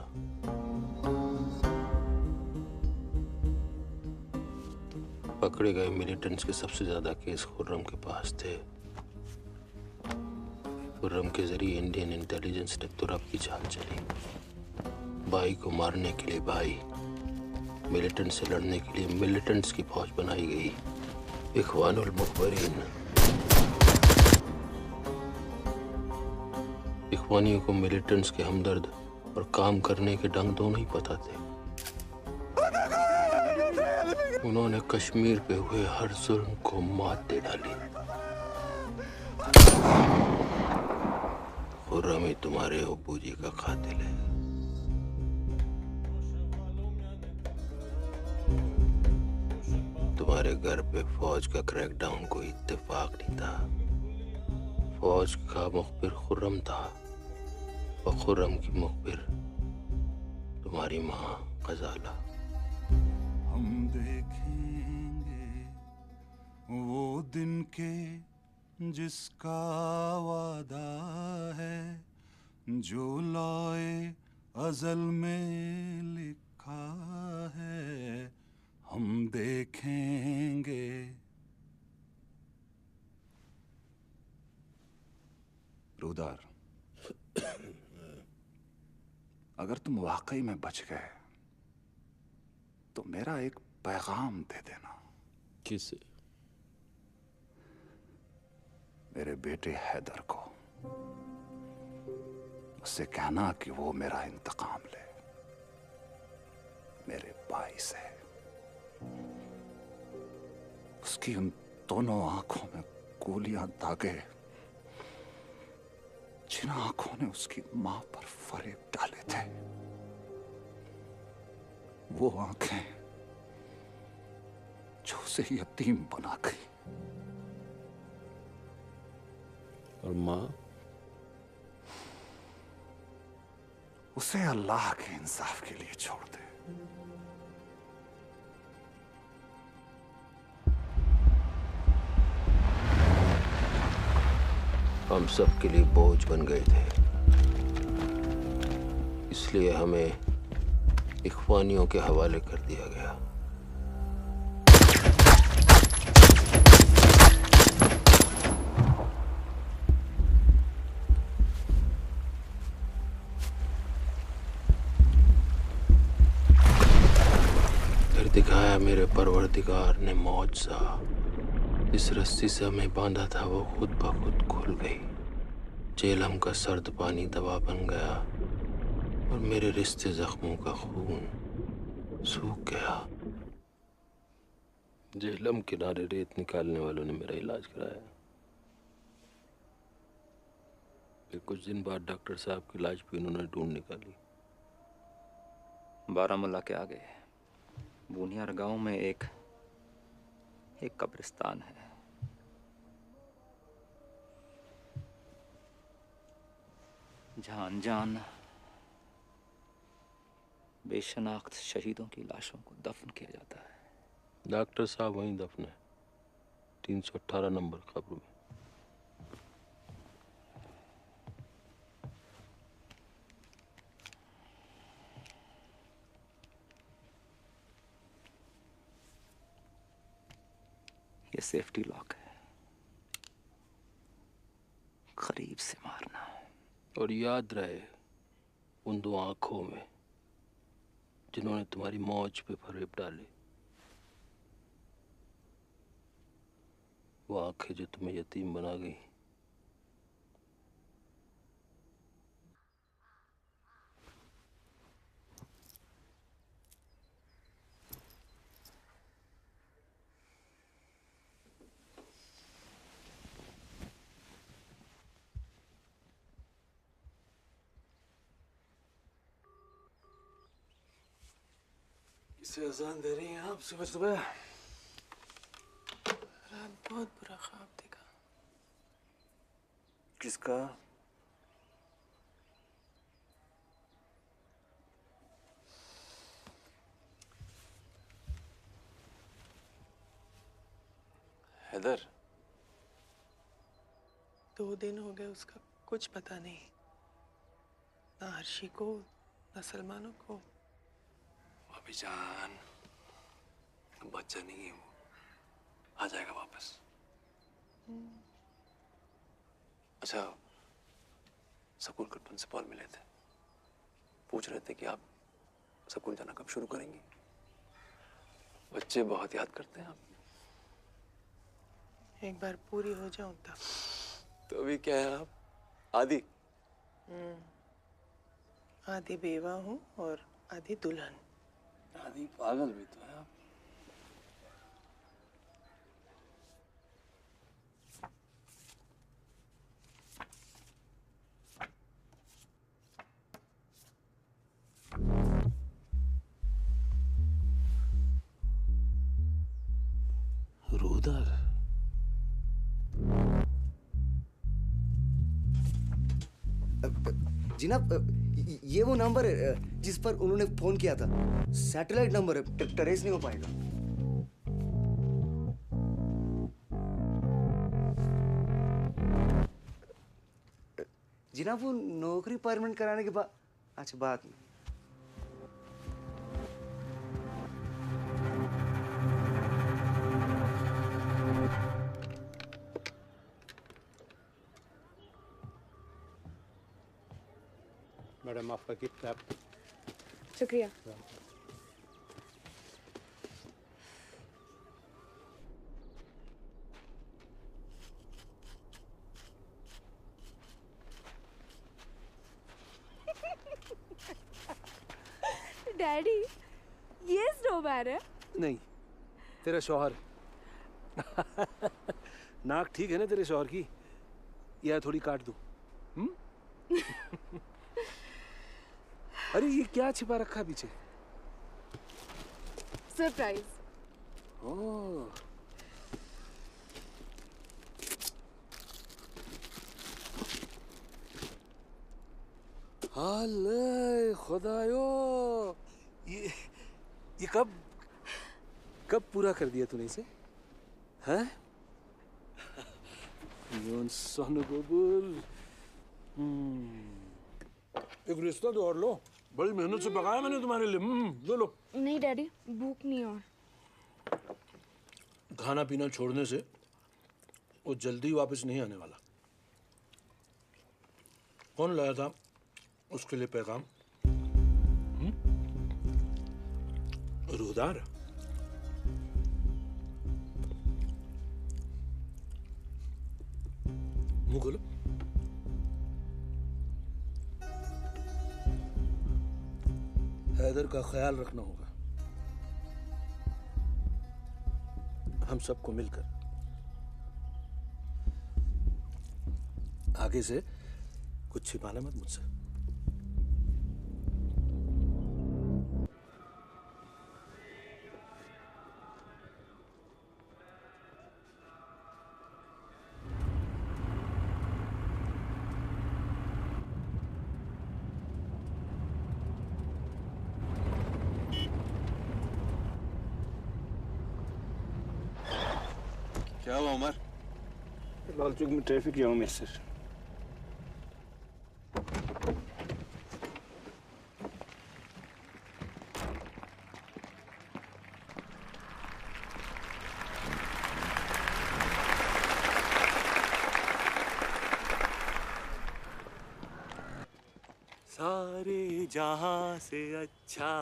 पकड़े गए मिलिटेंट्स के सबसे ज्यादा केस खुर्रम के पास थे। खुर्रम के जरिए इंडियन इंटेलिजेंस ने तुरप की चाल चली। भाई को मारने के लिए भाई, मिलिटेंट से लड़ने के लिए मिलिटेंट्स की फौज बनाई गई। इख्वानुल मुखबरीन। इख्वानियों को मिलिटेंट्स के हमदर्द और काम करने के ढंग दोनों ही पता थे। उन्होंने कश्मीर पे हुए हर जुल्म को मात दे डाली। खुर्रम ही तुम्हारे अब्बू जी का कातिल है। तुम्हारे घर पे फौज का क्रैकडाउन कोई इत्तेफाक नहीं था। फौज का मुखबिर खुर्रम था और खुर्रम की मुखबिर तुम्हारी माँ गजाला। हम देखेंगे वो दिन के जिसका वादा है, जो लौए अजल में लिखा है। हम देखेंगे। रुदार, अगर तुम वाकई में बच गए तो मेरा एक पैगाम दे देना। किसे? मेरे बेटे हैदर को। उससे कहना कि वो मेरा इंतकाम ले, मेरे भाई से। उसकी उन दोनों आंखों में गोलियां दागे, जिन आंखों ने उसकी मां पर फरेब डाले थे। वो आंखें जो उसे यतीम बना गई। और मां? उसे अल्लाह के इंसाफ के लिए छोड़ दे। हम हम सब के लिए बोझ बन गए थे, इसलिए हमें इख्वानियों के हवाले कर दिया गया। फिर दिखाया मेरे परवरदिगार ने मौजज़ा। इस रस्सी से हमें बांधा था वो खुद ब खुद खुल गई। जेलम का सर्द पानी दवा बन गया और मेरे रिश्ते जख्मों का खून सूख गया। जेलम किनारे रेत निकालने वालों ने मेरा इलाज कराया। फिर कुछ दिन बाद डॉक्टर साहब की लाश भी उन्होंने ढूंढ निकाली। बारामूला के आगे बूनियार गांव में एक कब्रिस्तान है। जहां अनजान बेशनाख्त शहीदों की लाशों को दफन किया जाता है। डॉक्टर साहब वहीं दफन है, 318 नंबर कब्र में। ये सेफ्टी लॉक है, करीब से मारना। और याद रहे उन दो आंखों में जिन्होंने तुम्हारी मौज पे फरेब डाले, वो आंखें जो तुम्हें यतीम बना गई। किसे अजान दे रही हैं आप सुबह सुबह? रात बहुत बुरा ख्वाब देखा। किसका? हैदर, 2 दिन हो गए उसका कुछ पता नहीं, ना हर्षी को ना सलमानों को। भाभी जान, बच्चा नहीं है वो, आ जाएगा वापस। अच्छा, स्कूल के प्रिंसिपल मिले थे, पूछ रहे थे कि आप स्कूल जाना कब शुरू करेंगी। बच्चे बहुत याद करते हैं आप। एक बार पूरी हो जाऊं तब। तो अभी क्या है आप? आदि? आधी बेवा हूँ और आधी दुल्हन। आदि पागल भी तो है आप। रुदर, जिनाब, ये वो नंबर है जिस पर उन्होंने फोन किया था। सैटेलाइट नंबर है, ट्रेस नहीं हो पाएगा। जिनाब, वो नौकरी परमानेंट कराने के बाद। अच्छा, बाद में। मैडम, आपका गिफ्ट। शुक्रिया। डैडी, ये स्नोमैन है? नहीं, तेरा शौहर। नाक ठीक है ना तेरे शौहर की? या थोड़ी काट दूं? अरे ये क्या छिपा रखा है पीछे? सरप्राइज। ओह, हाले खुदायो, ये कब पूरा कर दिया तूने इसे? हैं? You son of a bull. एक रिश्ता तो और लो, बड़ी मेहनत से पकाया मैंने तुम्हारे लिए। लो। नहीं डैडी, भूख नहीं और। खाना पीना छोड़ने से वो जल्दी वापस नहीं आने वाला। कौन लाया था उसके लिए पैगाम? रूहदार। मुंह खोलो। हैदर का ख्याल रखना होगा। हम सबको मिलकर आगे से कुछ छिपाना मत मुझसे। क्या हुआ उमर? लाल चौक में ट्रैफिक जाम है सर। सारे जहां से अच्छा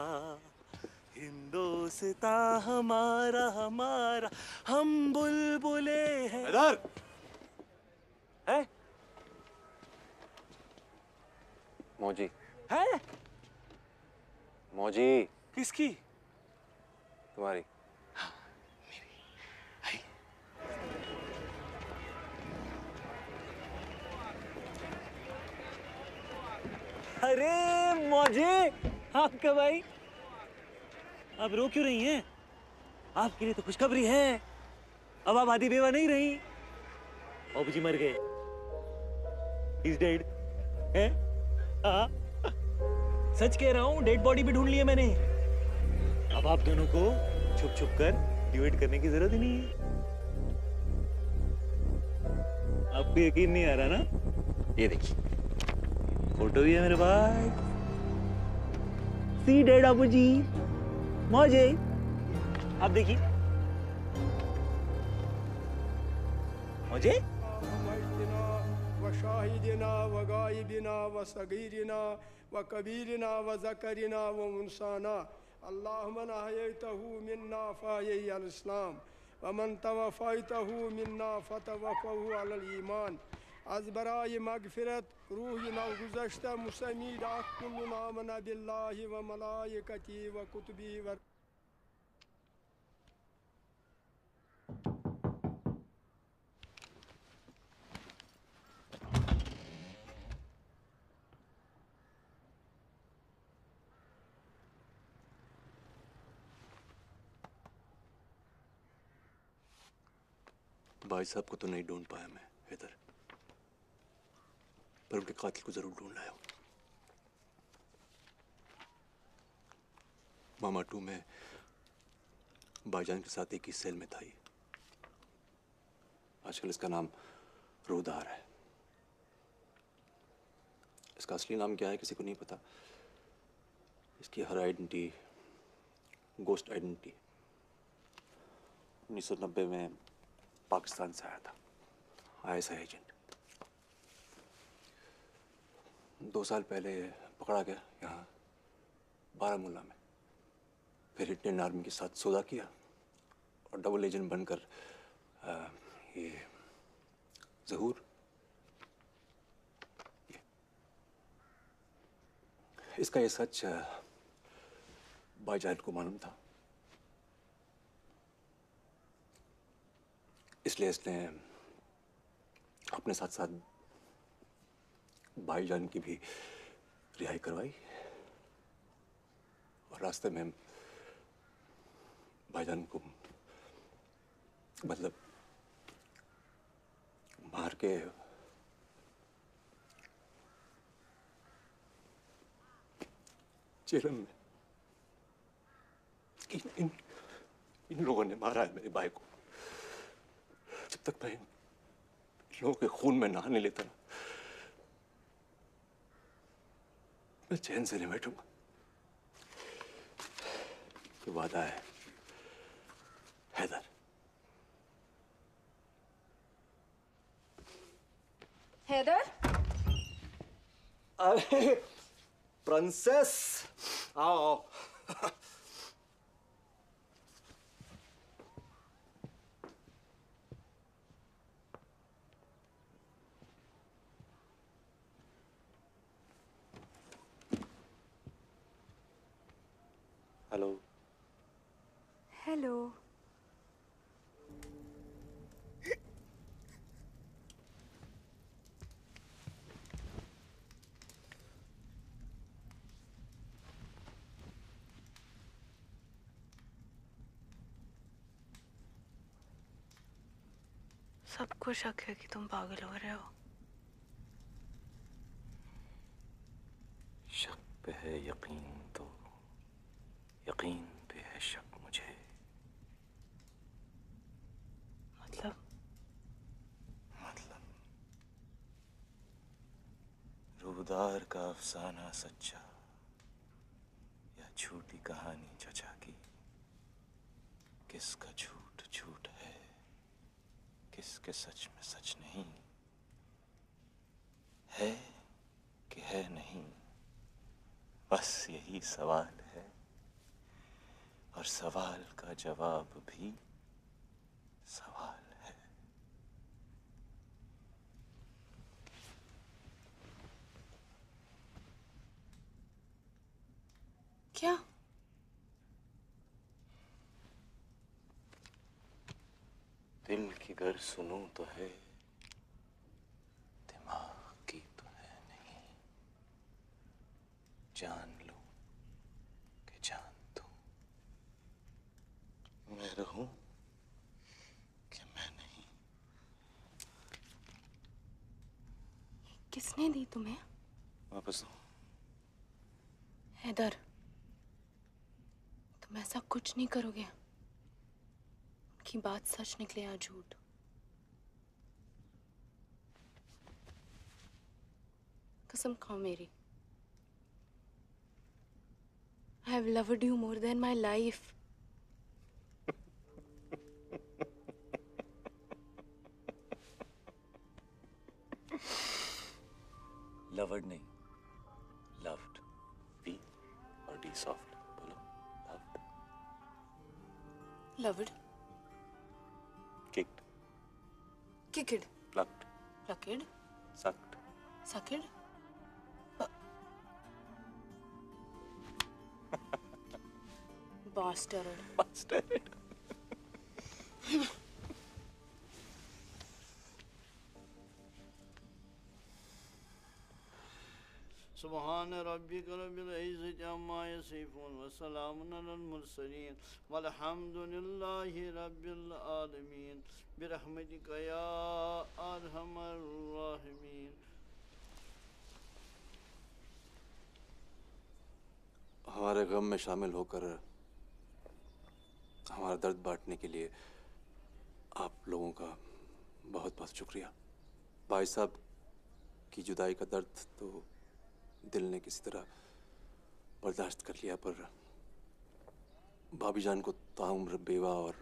हिंदोस्ता हमारा हमारा, हम बुलबुले हैं। हैदर! है? मौजी। है? मौजी। किसकी? तुम्हारी। अरे मौजी, आपका भाई। आप रो क्यों रही हैं? आपके लिए तो खुशखबरी है, अब आप आधी बेवा नहीं रही। बाबू जी मर गए। He's dead. हैं? हाँ? सच कह रहा हूँ, डेड बॉडी भी ढूंढ ली है मैंने। अब आप दोनों को छुप छुप कर डिवाइड करने की जरूरत ही नहीं है। आपको यकीन नहीं आ रहा ना? ये देखिए, फोटो भी है मेरे पास। सी डेड बाबू जी, मौजे। आप देखिए मौजे। वशाहिदिना वगाइबिना वसगीरिना वकबीरिना वज़करिना वमुनसाना अल्लाहुम्मा अहयैतहु मिन्ना फ़अहयि अल इस्लाम वमन तवफ़ैतहु मिन्ना फ़तवफ़हु अलल ईमान। आज बराए मगफिरत रूह नव गुज़श्ता मुसमीद कुल्लु नामना बिल्लाहि व मलाइकती व कुतुबी व भाई साहब को तो नहीं ढूंढ पाया मैं हैदर, पर उनके कातिल को जरूर ढूंढ लाया हूं। मामा 2 में भाईजान के साथ एक ही सेल में था ये। आजकल इसका नाम रूहदार है। इसका असली नाम क्या है किसी को नहीं पता। इसकी हर आइडेंटिटी गोस्ट आइडेंटिटी। 1990 में पाकिस्तान से आया था, ISI एजेंट। 2 साल पहले पकड़ा गया यहाँ बारामूला में। फिर इंडियन आर्मी के साथ सौदा किया और डबल एजेंट बनकर ये ज़हूर, इसका ये सच भाईजान को मालूम था, इसलिए इसने अपने साथ साथ भाईजान की भी रिहाई करवाई और रास्ते में भाईजान को मतलब मार के जेल में इन लोगों ने मारा है मेरे भाई को। जब तक मैं इन लोगों के खून में नहा नहीं लेता ना, मैं चैन से नहीं बैठूंगा। तो वादा है हैदर। हैदर, अरे प्रिंसेस, आओ आओ। हेलो। हेलो। सबको शक है कि तुम पागल हो रहे हो। शक पे है यकीन तो यकीन पे है शक मुझे। मतलब रूबदार का अफसाना सच्चा या झूठी कहानी चचा की, किसका झूठ झूठ है, किसके सच में सच नहीं है कि है नहीं, बस यही सवाल है। और सवाल का जवाब भी सवाल है। क्या? दिल की गर सुनूं तो है, दिमाग की तो है नहीं। जान लो कि जान दूं, मैं रहूं कि मैं नहीं। किसने दी तुम्हें? वापस दो। हैदर, तुम ऐसा कुछ नहीं करोगे। उनकी बात सच निकले या झूठ। कसम खाओ मेरी। I have loved you more than my life. Lowered नहीं, लव्ड। बी और डी सॉफ्ट बोलो। Loved. Loved. Kicked. Kicked. Plucked. Plucked. Sucked. Sucked. Bastard. Bastard. सुबहान रब्बिक रब्बिल इज्जति अम्मा यसिफून व सलामुन अलल मुरसलीन वल्हम्दुलिल्लाहि रब्बिल आलमीन बिरहमतिक या अरहमर राहिमीन। हमारे गम में शामिल होकर हमारा दर्द बांटने के लिए आप लोगों का बहुत बहुत शुक्रिया। भाई साहब की जुदाई का दर्द तो दिल ने किसी तरह बर्दाश्त कर लिया, पर भाभी जान को ताउम्र बेवा और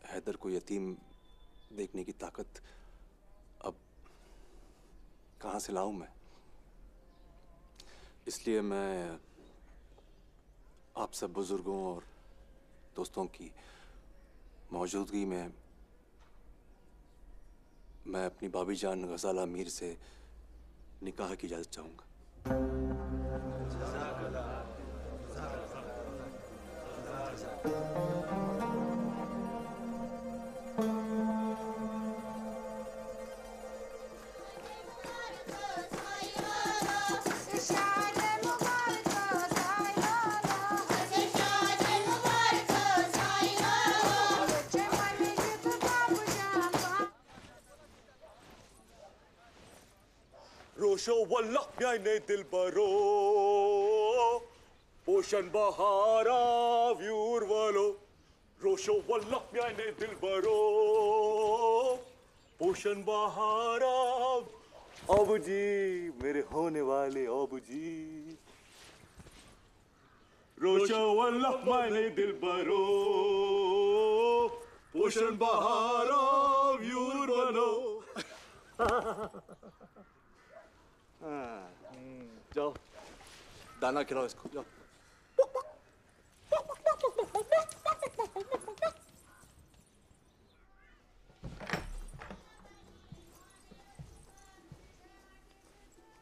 हैदर को यतीम देखने की ताकत अब कहाँ से लाऊं मैं। इसलिए मैं आप सब बुजुर्गों और दोस्तों की मौजूदगी में मैं अपनी भाभी जान गजाला मीर से निकाह की इजाज़त चाहूँगा। रोशो वल्लह प्याने दिल बरो पोषण बहारा व्यूर वालो रोशो वल्लह प्याने दिल बरो पोषण बहारा अब जी मेरे होने वाले अब जी रोशो वल्लह मायने दिल बरो पोषण बहारा व्यूर बनो जाओ दाना खिलाओ इसको जाओ।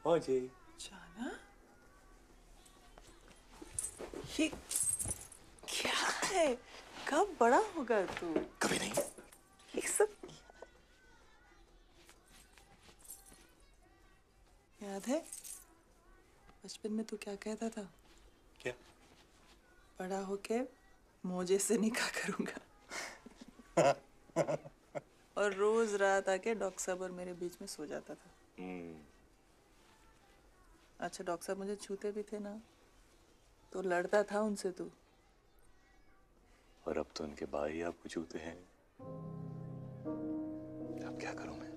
हाँ जी जाना ये क्या है? कब बड़ा होगा तू? कभी नहीं। ये सब याद है बचपन में तू क्या कहता था? क्या? बड़ा होके मोजे से निकाह करूंगा। और रोज रात आके डॉक्टर साहब और मेरे बीच में सो जाता था। अच्छा डॉक्टर साहब मुझे छूते भी थे ना, तो लड़ता था उनसे तू। और अब तो उनके भाई आपको छूते हैं। अब क्या करूं मैं?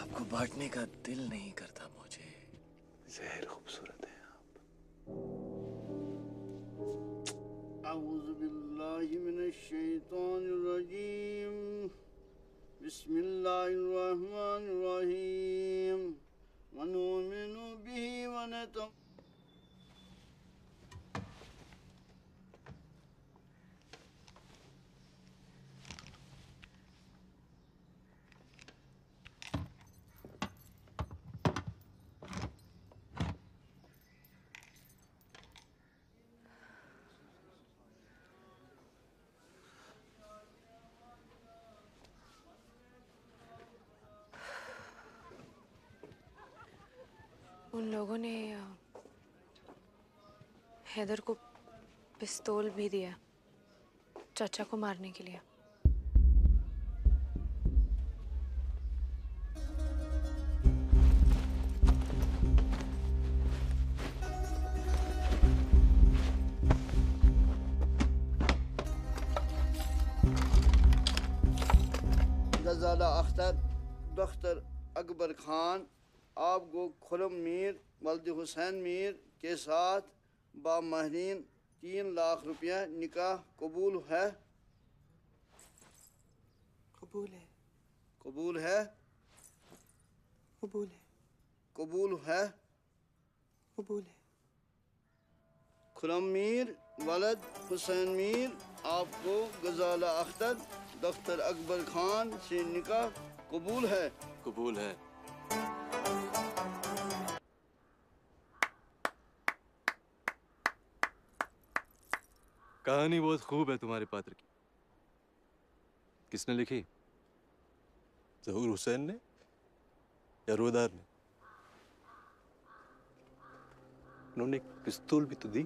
आपको बांटने का दिल नहीं करता मुझे। जहर खूबसूरत है अऊज़ु बिल्लाहि मिनश शैतानिर रजीम बिस्मिल्लाहिर रहमानिर रहीम व नुमिनु बिही व नतम उन लोगों ने हैदर को पिस्तौल भी दिया चाचा को मारने के लिए। गजाला अख्तर दख्तर अकबर खान आपको खुरम मीर वल्द हुसैन मीर के साथ बामहरीन 3 लाख रुपया निकाह कबूल है? कबूल है। कबूल है? कबूल है। कबूल है? कबूल है। खुरम मीर वलद हुसैन मीर आपको गजाला अख्तर दख्तर अकबर खान से निकाह कबूल है? कबूल है। कहानी बहुत खूब है तुम्हारे पात्र की। किसने लिखी? ज़हूर हुसैन ने या रोदार ने? उन्होंने एक पिस्तौल भी तो दी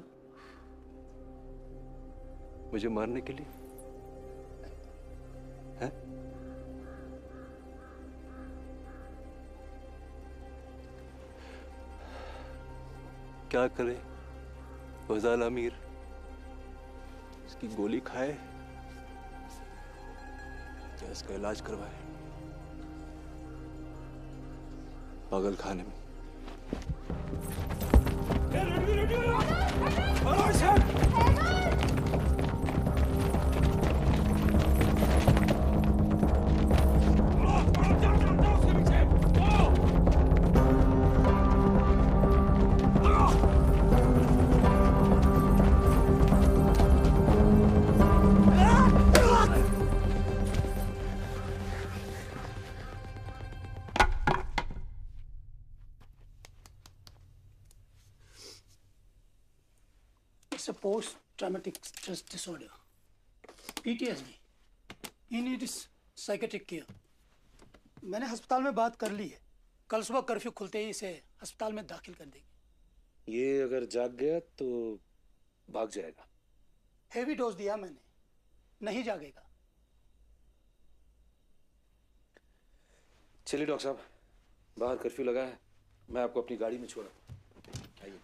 मुझे मारने के लिए, हैं? क्या करे फजाल अमीर? इसकी गोली खाए क्या इसका इलाज करवाए? पागल खाने में। It's a post-traumatic stress disorder, PTSD. He needs psychiatric care. मैंने अस्पताल में बात कर ली है। कल सुबह कर्फ्यू खुलते ही इसे अस्पताल में दाखिल कर देंगे। ये अगर जाग गया तो भाग जाएगा। हेवी डोज दिया मैंने, नहीं जागेगा। चलिए डॉक्टर साहब, बाहर कर्फ्यू लगा है, मैं आपको अपनी गाड़ी में छोड़ा। आइए।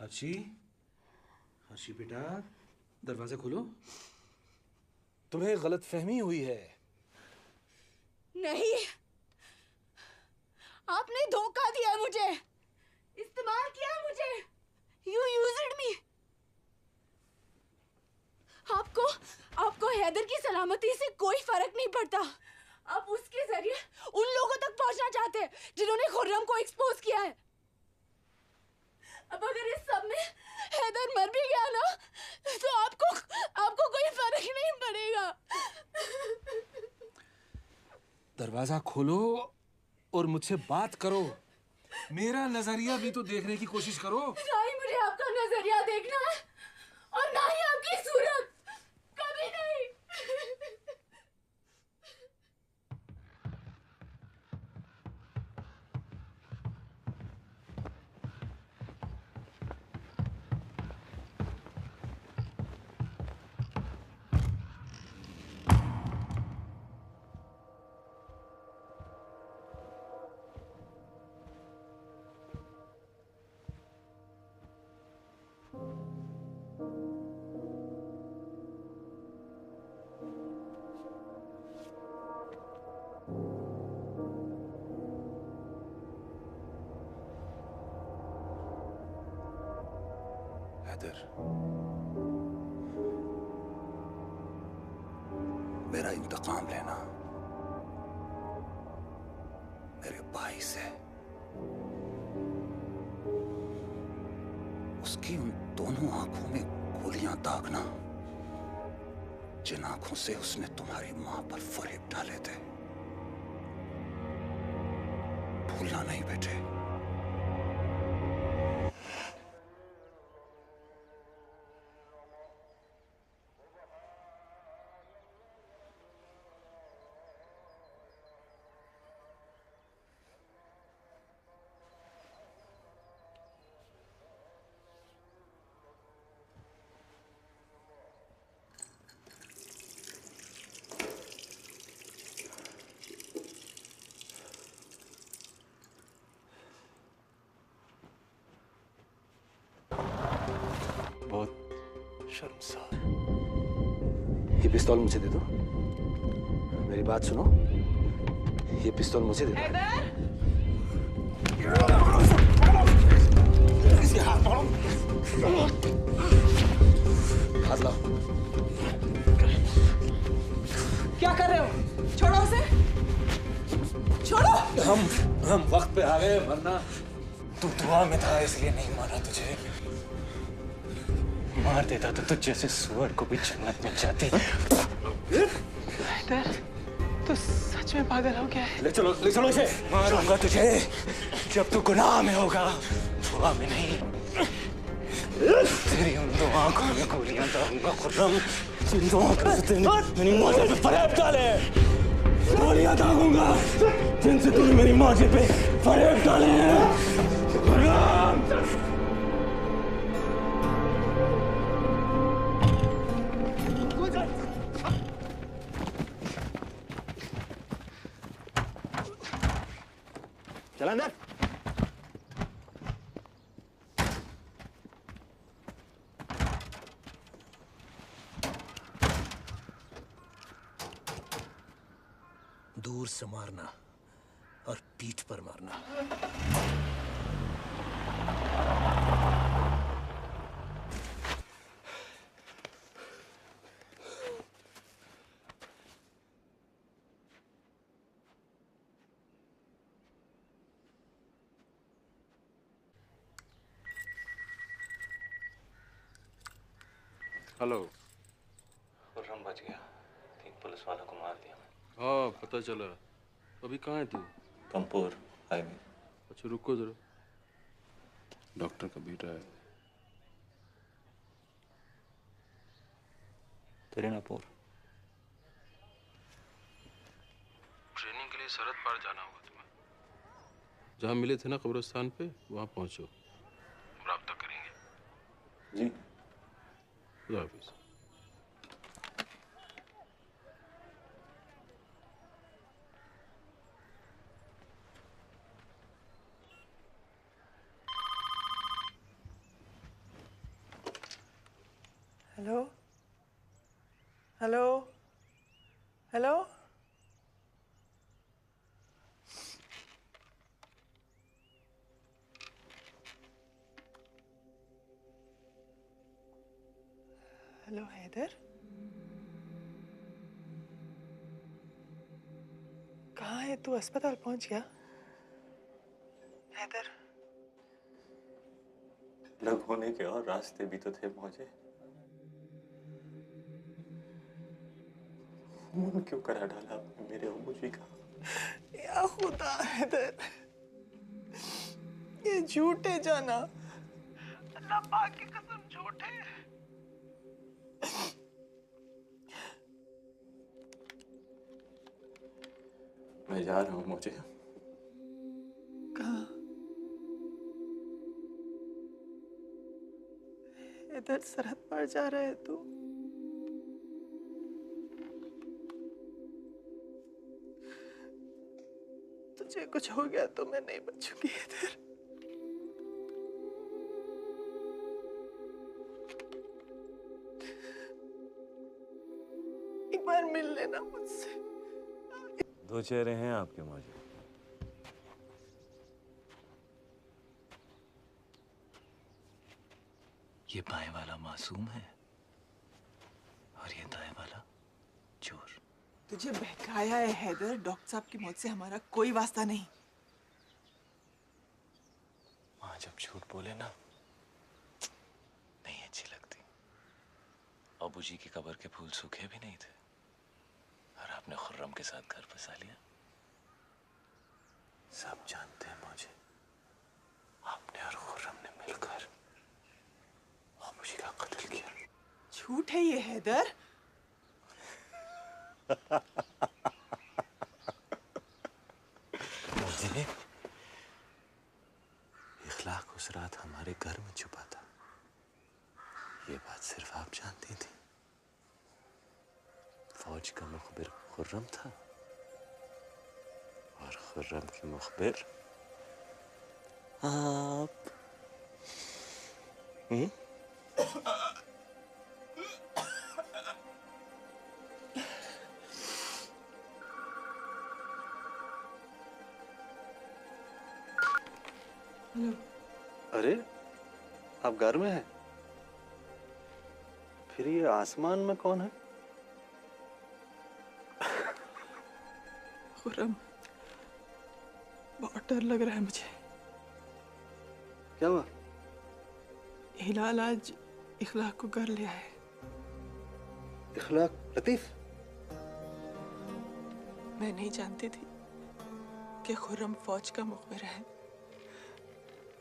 हर्षी, हर्षी बेटा, दरवाजा खोलो। तुम्हें गलतफहमी हुई है। नहीं, आपने धोखा दिया मुझे, इस्तेमाल किया मुझे। You used me. आपको हैदर की सलामती से कोई फर्क नहीं पड़ता। आप उसके जरिए उन लोगों तक पहुंचना चाहते हैं जिन्होंने खुर्रम को एक्सपोज किया है। अब अगर इस सब में हैदर मर भी गया ना, तो आपको कोई फर्क नहीं पड़ेगा। दरवाजा खोलो और मुझसे बात करो। मेरा नजरिया भी तो देखने की कोशिश करो। ना ही मुझे आपका नजरिया देखना है और ना ही आपकी सूरत, कभी नहीं। हैदर, मेरा इंतकाम लेना मेरे भाई से। उसकी उन दोनों आंखों में गोलियां दागना जिन आंखों से उसने तुम्हारी मां पर फरेब डाले थे। भूलना नहीं बेटे। शर्मसार। ये पिस्तौल मुझे दे दो। मेरी बात सुनो, ये पिस्तौल मुझे दे दो। हाथ लाओ। क्या कर रहे हो? छोड़ो उसे, छोड़ो। हम वक्त पे आ गए, वरना तू दुआ में था इसलिए नहीं मारा तुझे। मार देता तो तुझ जैसे सुअर को भी जन्नत मिल जाती। हैदर, तू सच में पागल हो गया है? ले चलो इसे। मारूंगा तुझे जब तू गुनाह में होगा, दुआ में नहीं। तेरी उन दो आंखों में गोलियां दागूंगा खुर्रम, जिन दो आंखों से तूने मेरी मौजे पे फरेब डाले। गोलियां दागूंगा जिनसे तूने मेरी मौजे पे फरेब डाले। खुर्रम, चल अंदर। दूर से मारना और पीठ पर मारना। हेलो। खुर्रम बच गया, 3 पुलिस वालों को मार दिया। हाँ पता चला। अभी कहाँ है तू? कंपूर हाईवे। अच्छा रुको जरा, डॉक्टर का बेटा है। तरीनापुर। ट्रेनिंग के लिए सरहद पार जाना होगा तुम्हें। जहाँ मिले थे ना कब्रिस्तान पे, वहाँ पहुँचो। राब्ता करेंगे। जी। खुदा हाफिज़। Hello hello hello hello Haider, कहाँ है तू? अस्पताल पहुंच गया? हैदर, अलग होने के और रास्ते भी तो थे मुझे। खून क्यों करा डाला आपने मेरे अबूजी का? या खुदा हैदर, ये झूठे जाना, अल्लाह पाक की कसम झूठे। मैं जा रहा हूँ मुझे। कहाँ? इधर सरहद पार जा रहा है तू? तुझे कुछ हो गया तो मैं नहीं बचूंगी इधर। एक बार मिल लेना मुझसे। दो चेहरे हैं आपके मौजे। ये बाएं वाला मासूम है और ये दाएं वाला चोर। तुझे बहकाया है हैदर। डॉक्टर साहब की मौत से हमारा कोई वास्ता नहीं। माँ जब झूठ बोले ना नहीं अच्छी लगती। अबूजी की कब्र के फूल सूखे भी नहीं थे और आपने खुर्रम के साथ घर बसा लिया। सब जानते हैं मुझे, आपने और खुर्रम ने मिलकर अबूजी का कत्ल किया। झूठ है ये हैदर। मुझे इखलाक उस रात हमारे घर में छुपा था। ये बात सिर्फ आप जानती थी। फौज का मुखबिर खुर्रम था और खुर्रम की मुखबिर आप। अरे आप घर में हैं? फिर ये आसमान में कौन है? खुर्रम, बहुत डर लग रहा है मुझे। क्या हुआ? हिलाल आज इखलाक को घर ले आए। इखलाक? लतीफ? मैं नहीं जानती थी कि खुर्रम फौज का मुखबिर है।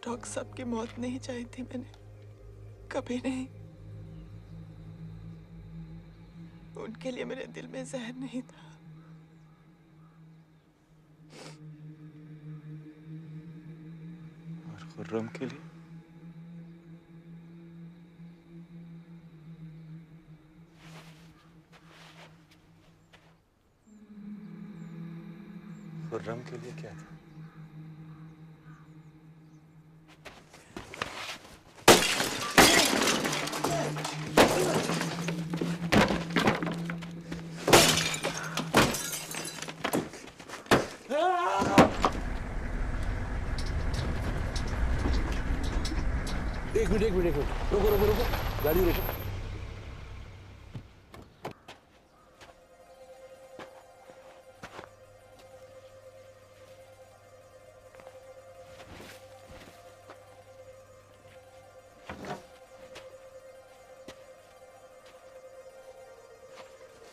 डॉक्टर साहब की मौत नहीं चाही थी मैंने, कभी नहीं। उनके लिए मेरे दिल में जहर नहीं था। और खुर्रम के लिए? खुर्रम के लिए क्या था? एक मिनट रुको रुको रुको, गाड़ी रोको।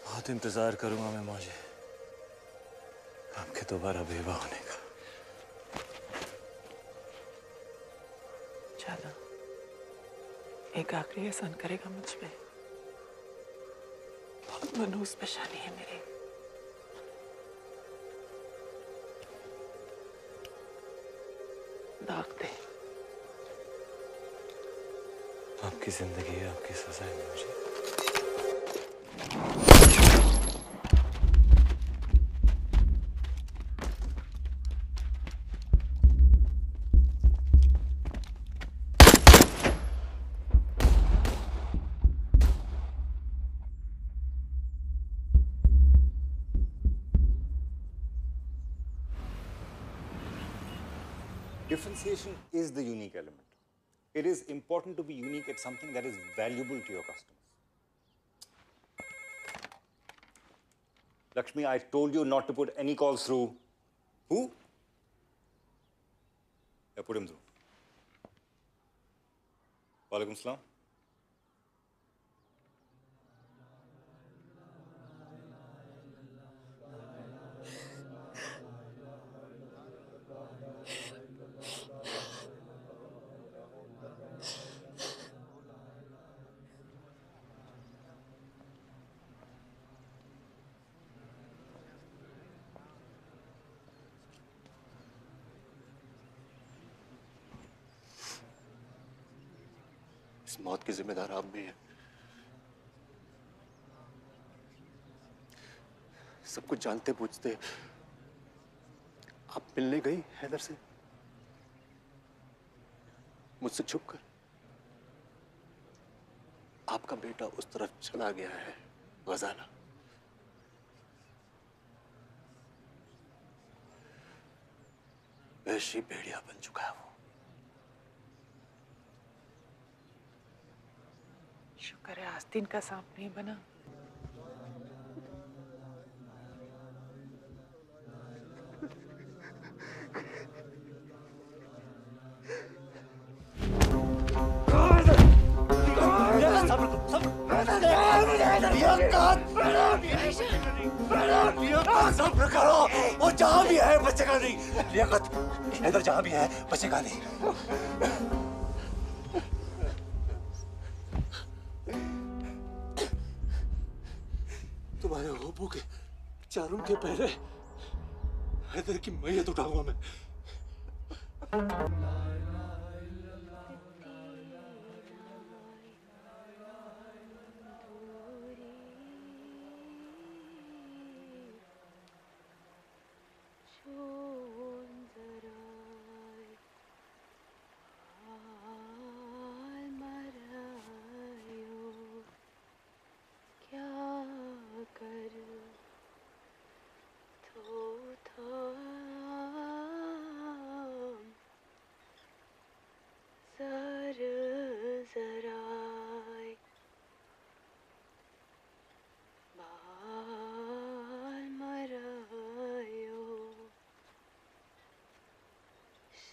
बहुत इंतजार करूंगा मैं मौजे आपके दोबारा बेवा होने का। चलो, एक आखिरी एहसान करेगा मुझ पे? बहुत मनहूस पेशानी है मेरी। दाग दे। आपकी जिंदगी है, आपकी सजा है मुझे। Differentiation is the unique element. It is important to be unique at something that is valuable to your customers. Lakshmi, I told you not to put any calls through. Who? Yeah, put him through. Walaikum salam. इस मौत के जिम्मेदार आप भी हैं। सब कुछ जानते पूछते आप मिलने गई हैदर से मुझसे छुपकर। आपका बेटा उस तरफ चला गया है गजाला। वैशी भेड़िया बन चुका है वो। शुक्र है आस्तीन का सांप नहीं बना। सब्र करो, वो जहां भी है बचेगा नहीं। लियाकत, हैदर जहां भी है बचेगा नहीं। तुम्हारे होबू के चारों के पहले हैदर की मैयत उठाऊंगा मैं।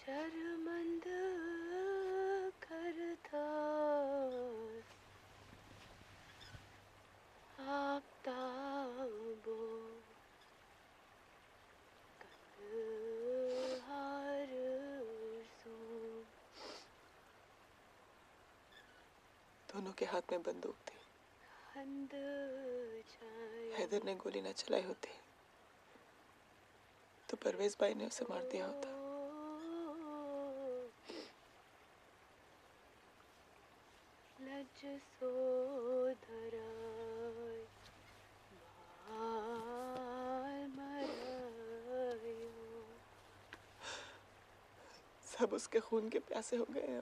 शर्मंद करता आफताबो हर सू। दोनों के हाथ में बंदूक थी। हैदर ने गोली न चलाई होती तो परवेज भाई ने उसे मार दिया होता। सब उसके खून के प्यासे हो गए हैं।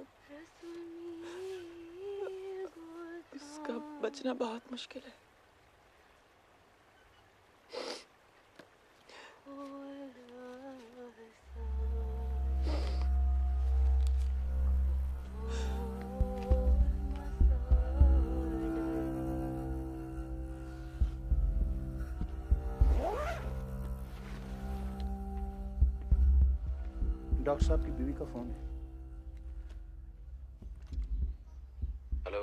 उसका बचना बहुत मुश्किल है। डॉक्टर साहब की बीवी का फोन है। हेलो,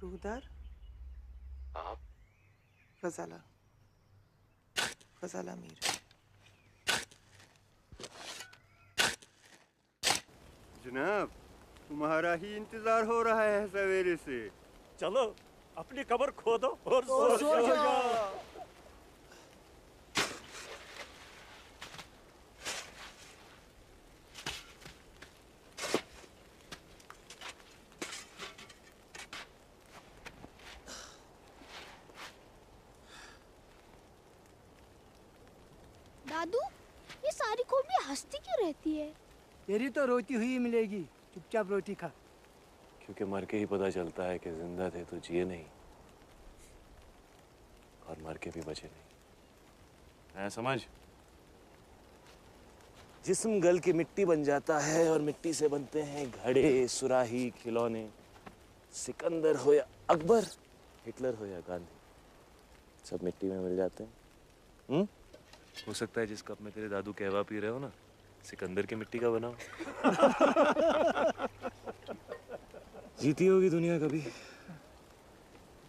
रूदार, आप? फजाला मीर। जनाब, तुम्हारा ही इंतजार हो रहा है सवेरे से। चलो अपनी कब्र खोदो और सो जाओ। दादू, ये सारी कौमी हंसती क्यों रहती है? तेरी तो रोती हुई मिलेगी, चुपचाप रोटी खा। क्योंकि मर के ही पता चलता है कि जिंदा थे तो जिए नहीं और मर के भी बचे नहीं। है समझ? जिस्म गल के मिट्टी बन जाता है और मिट्टी से बनते हैं घड़े, सुराही, खिलौने। सिकंदर हो या अकबर, हिटलर हो या गांधी, सब मिट्टी में मिल जाते हैं। हो सकता है जिस कप में तेरे दादू कहवा पी रहे हो ना, सिकंदर की मिट्टी का बना हो। जीती होगी दुनिया कभी,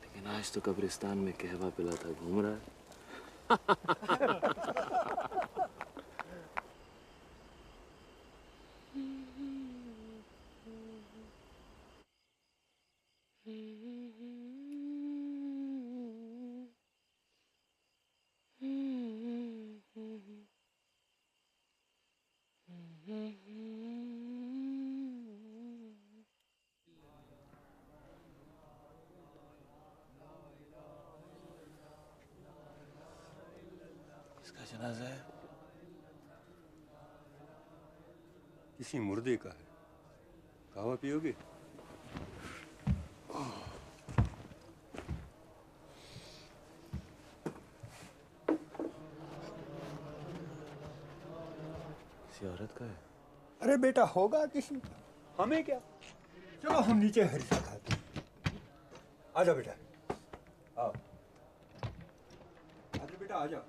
लेकिन आज तो कब्रिस्तान में कहवा पिलाता घूम रहा है। किसका जनाजा है? किसी मुर्दे का है। कहवा पियोगे? किसी औरत का है। अरे बेटा होगा किसी का, हमें क्या। चलो हम नीचे हरिसा खाते हैं। आ जाओ बेटा, आओ। आजा बेटा आ जाओ।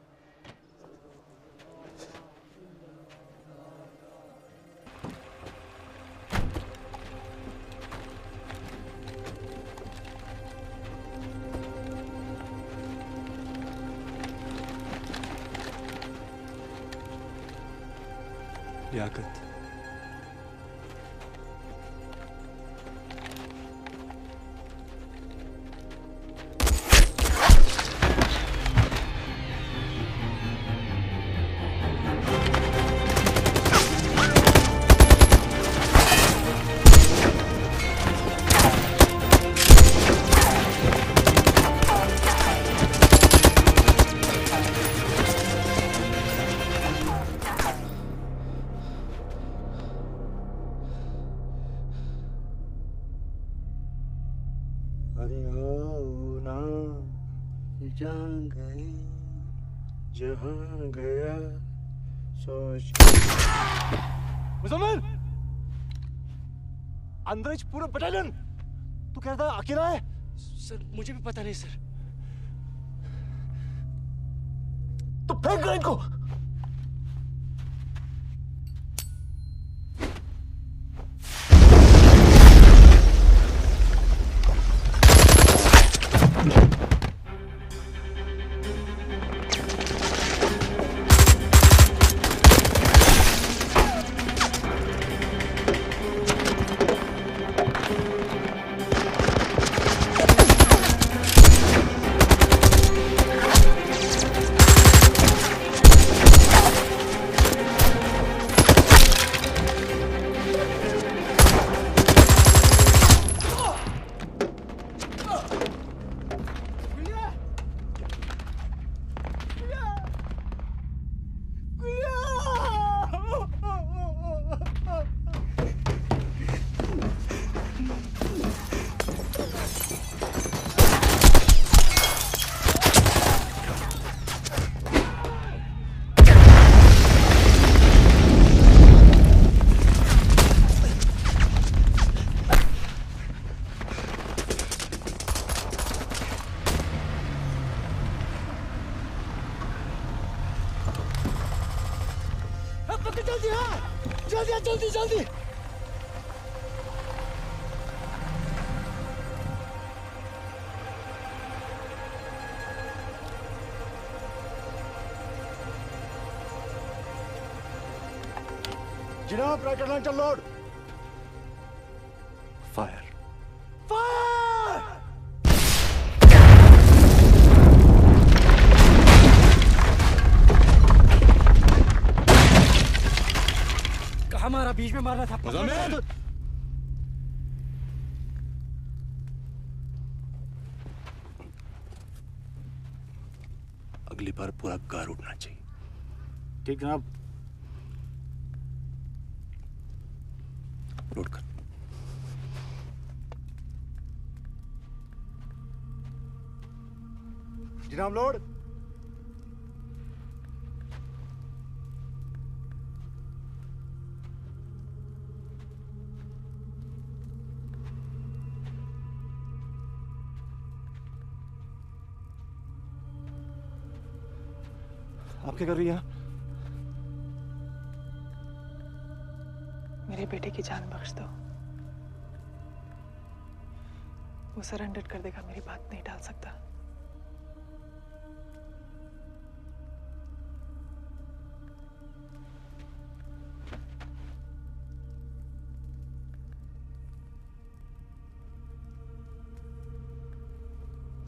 लियाकत, जहाँ गया सोच। मुसलमान अंदर पूरा बटालियन। तू कह रहा था अकेला है? सर मुझे भी पता नहीं सर। तो फेंक दो इनको। जल्दी जल्दी। जनाब right launcher load. Fire. Fire. हमारा बीच में मारना था। अगली बार पूरा कार उठना चाहिए। ठीक जनाब। लोड कर। जनाब लोड। आप क्या कर रही हैं? मेरे बेटे की जान बख्श दो। वो सरेंडर कर देगा, मेरी बात नहीं टाल सकता।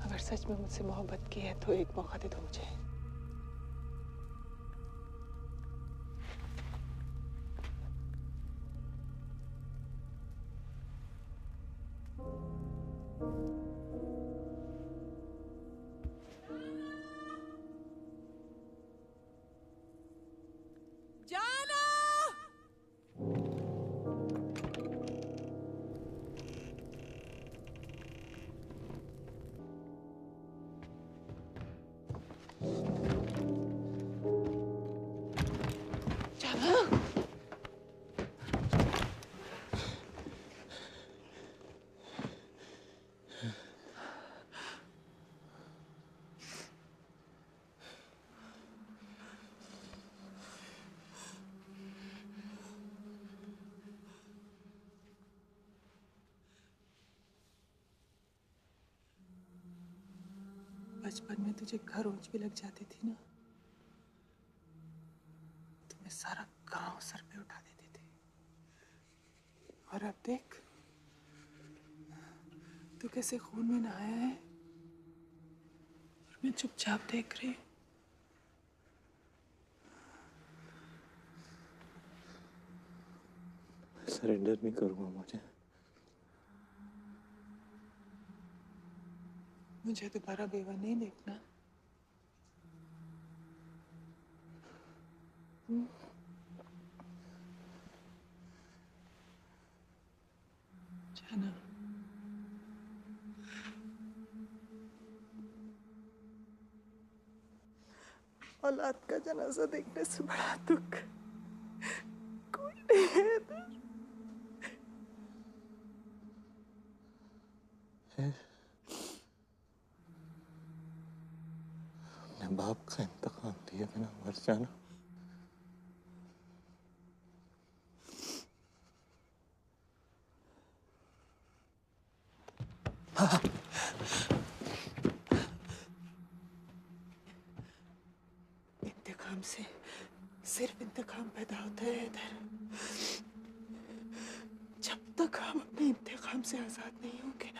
अगर सच में मुझसे मोहब्बत की है तो एक मौका दे दो मुझे। बचपन में तुझे खरोंच भी लग जाती थी ना, तो मैं सारा गांव सर पे उठा देती थी। और अब देख तू कैसे खून में नहाया है और मैं चुपचाप देख रही। सरेंडर नहीं करूंगा मुझे दोबारा बेवा नहीं देखना। जाना। औलाद का जनाजा देखने से बड़ा दुख कोई नहीं है। बाप का इंतकाम दिए बिना मर जाना इंतकाम से सिर्फ इंतकाम पैदा होता है इधर। जब तक हम अपने इंतकाम से आजाद नहीं होंगे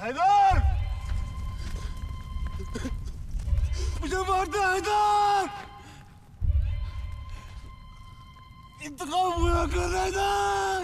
हैदर, मुझे मार दे हैदर, इंतकाम पूरा कर हैदर।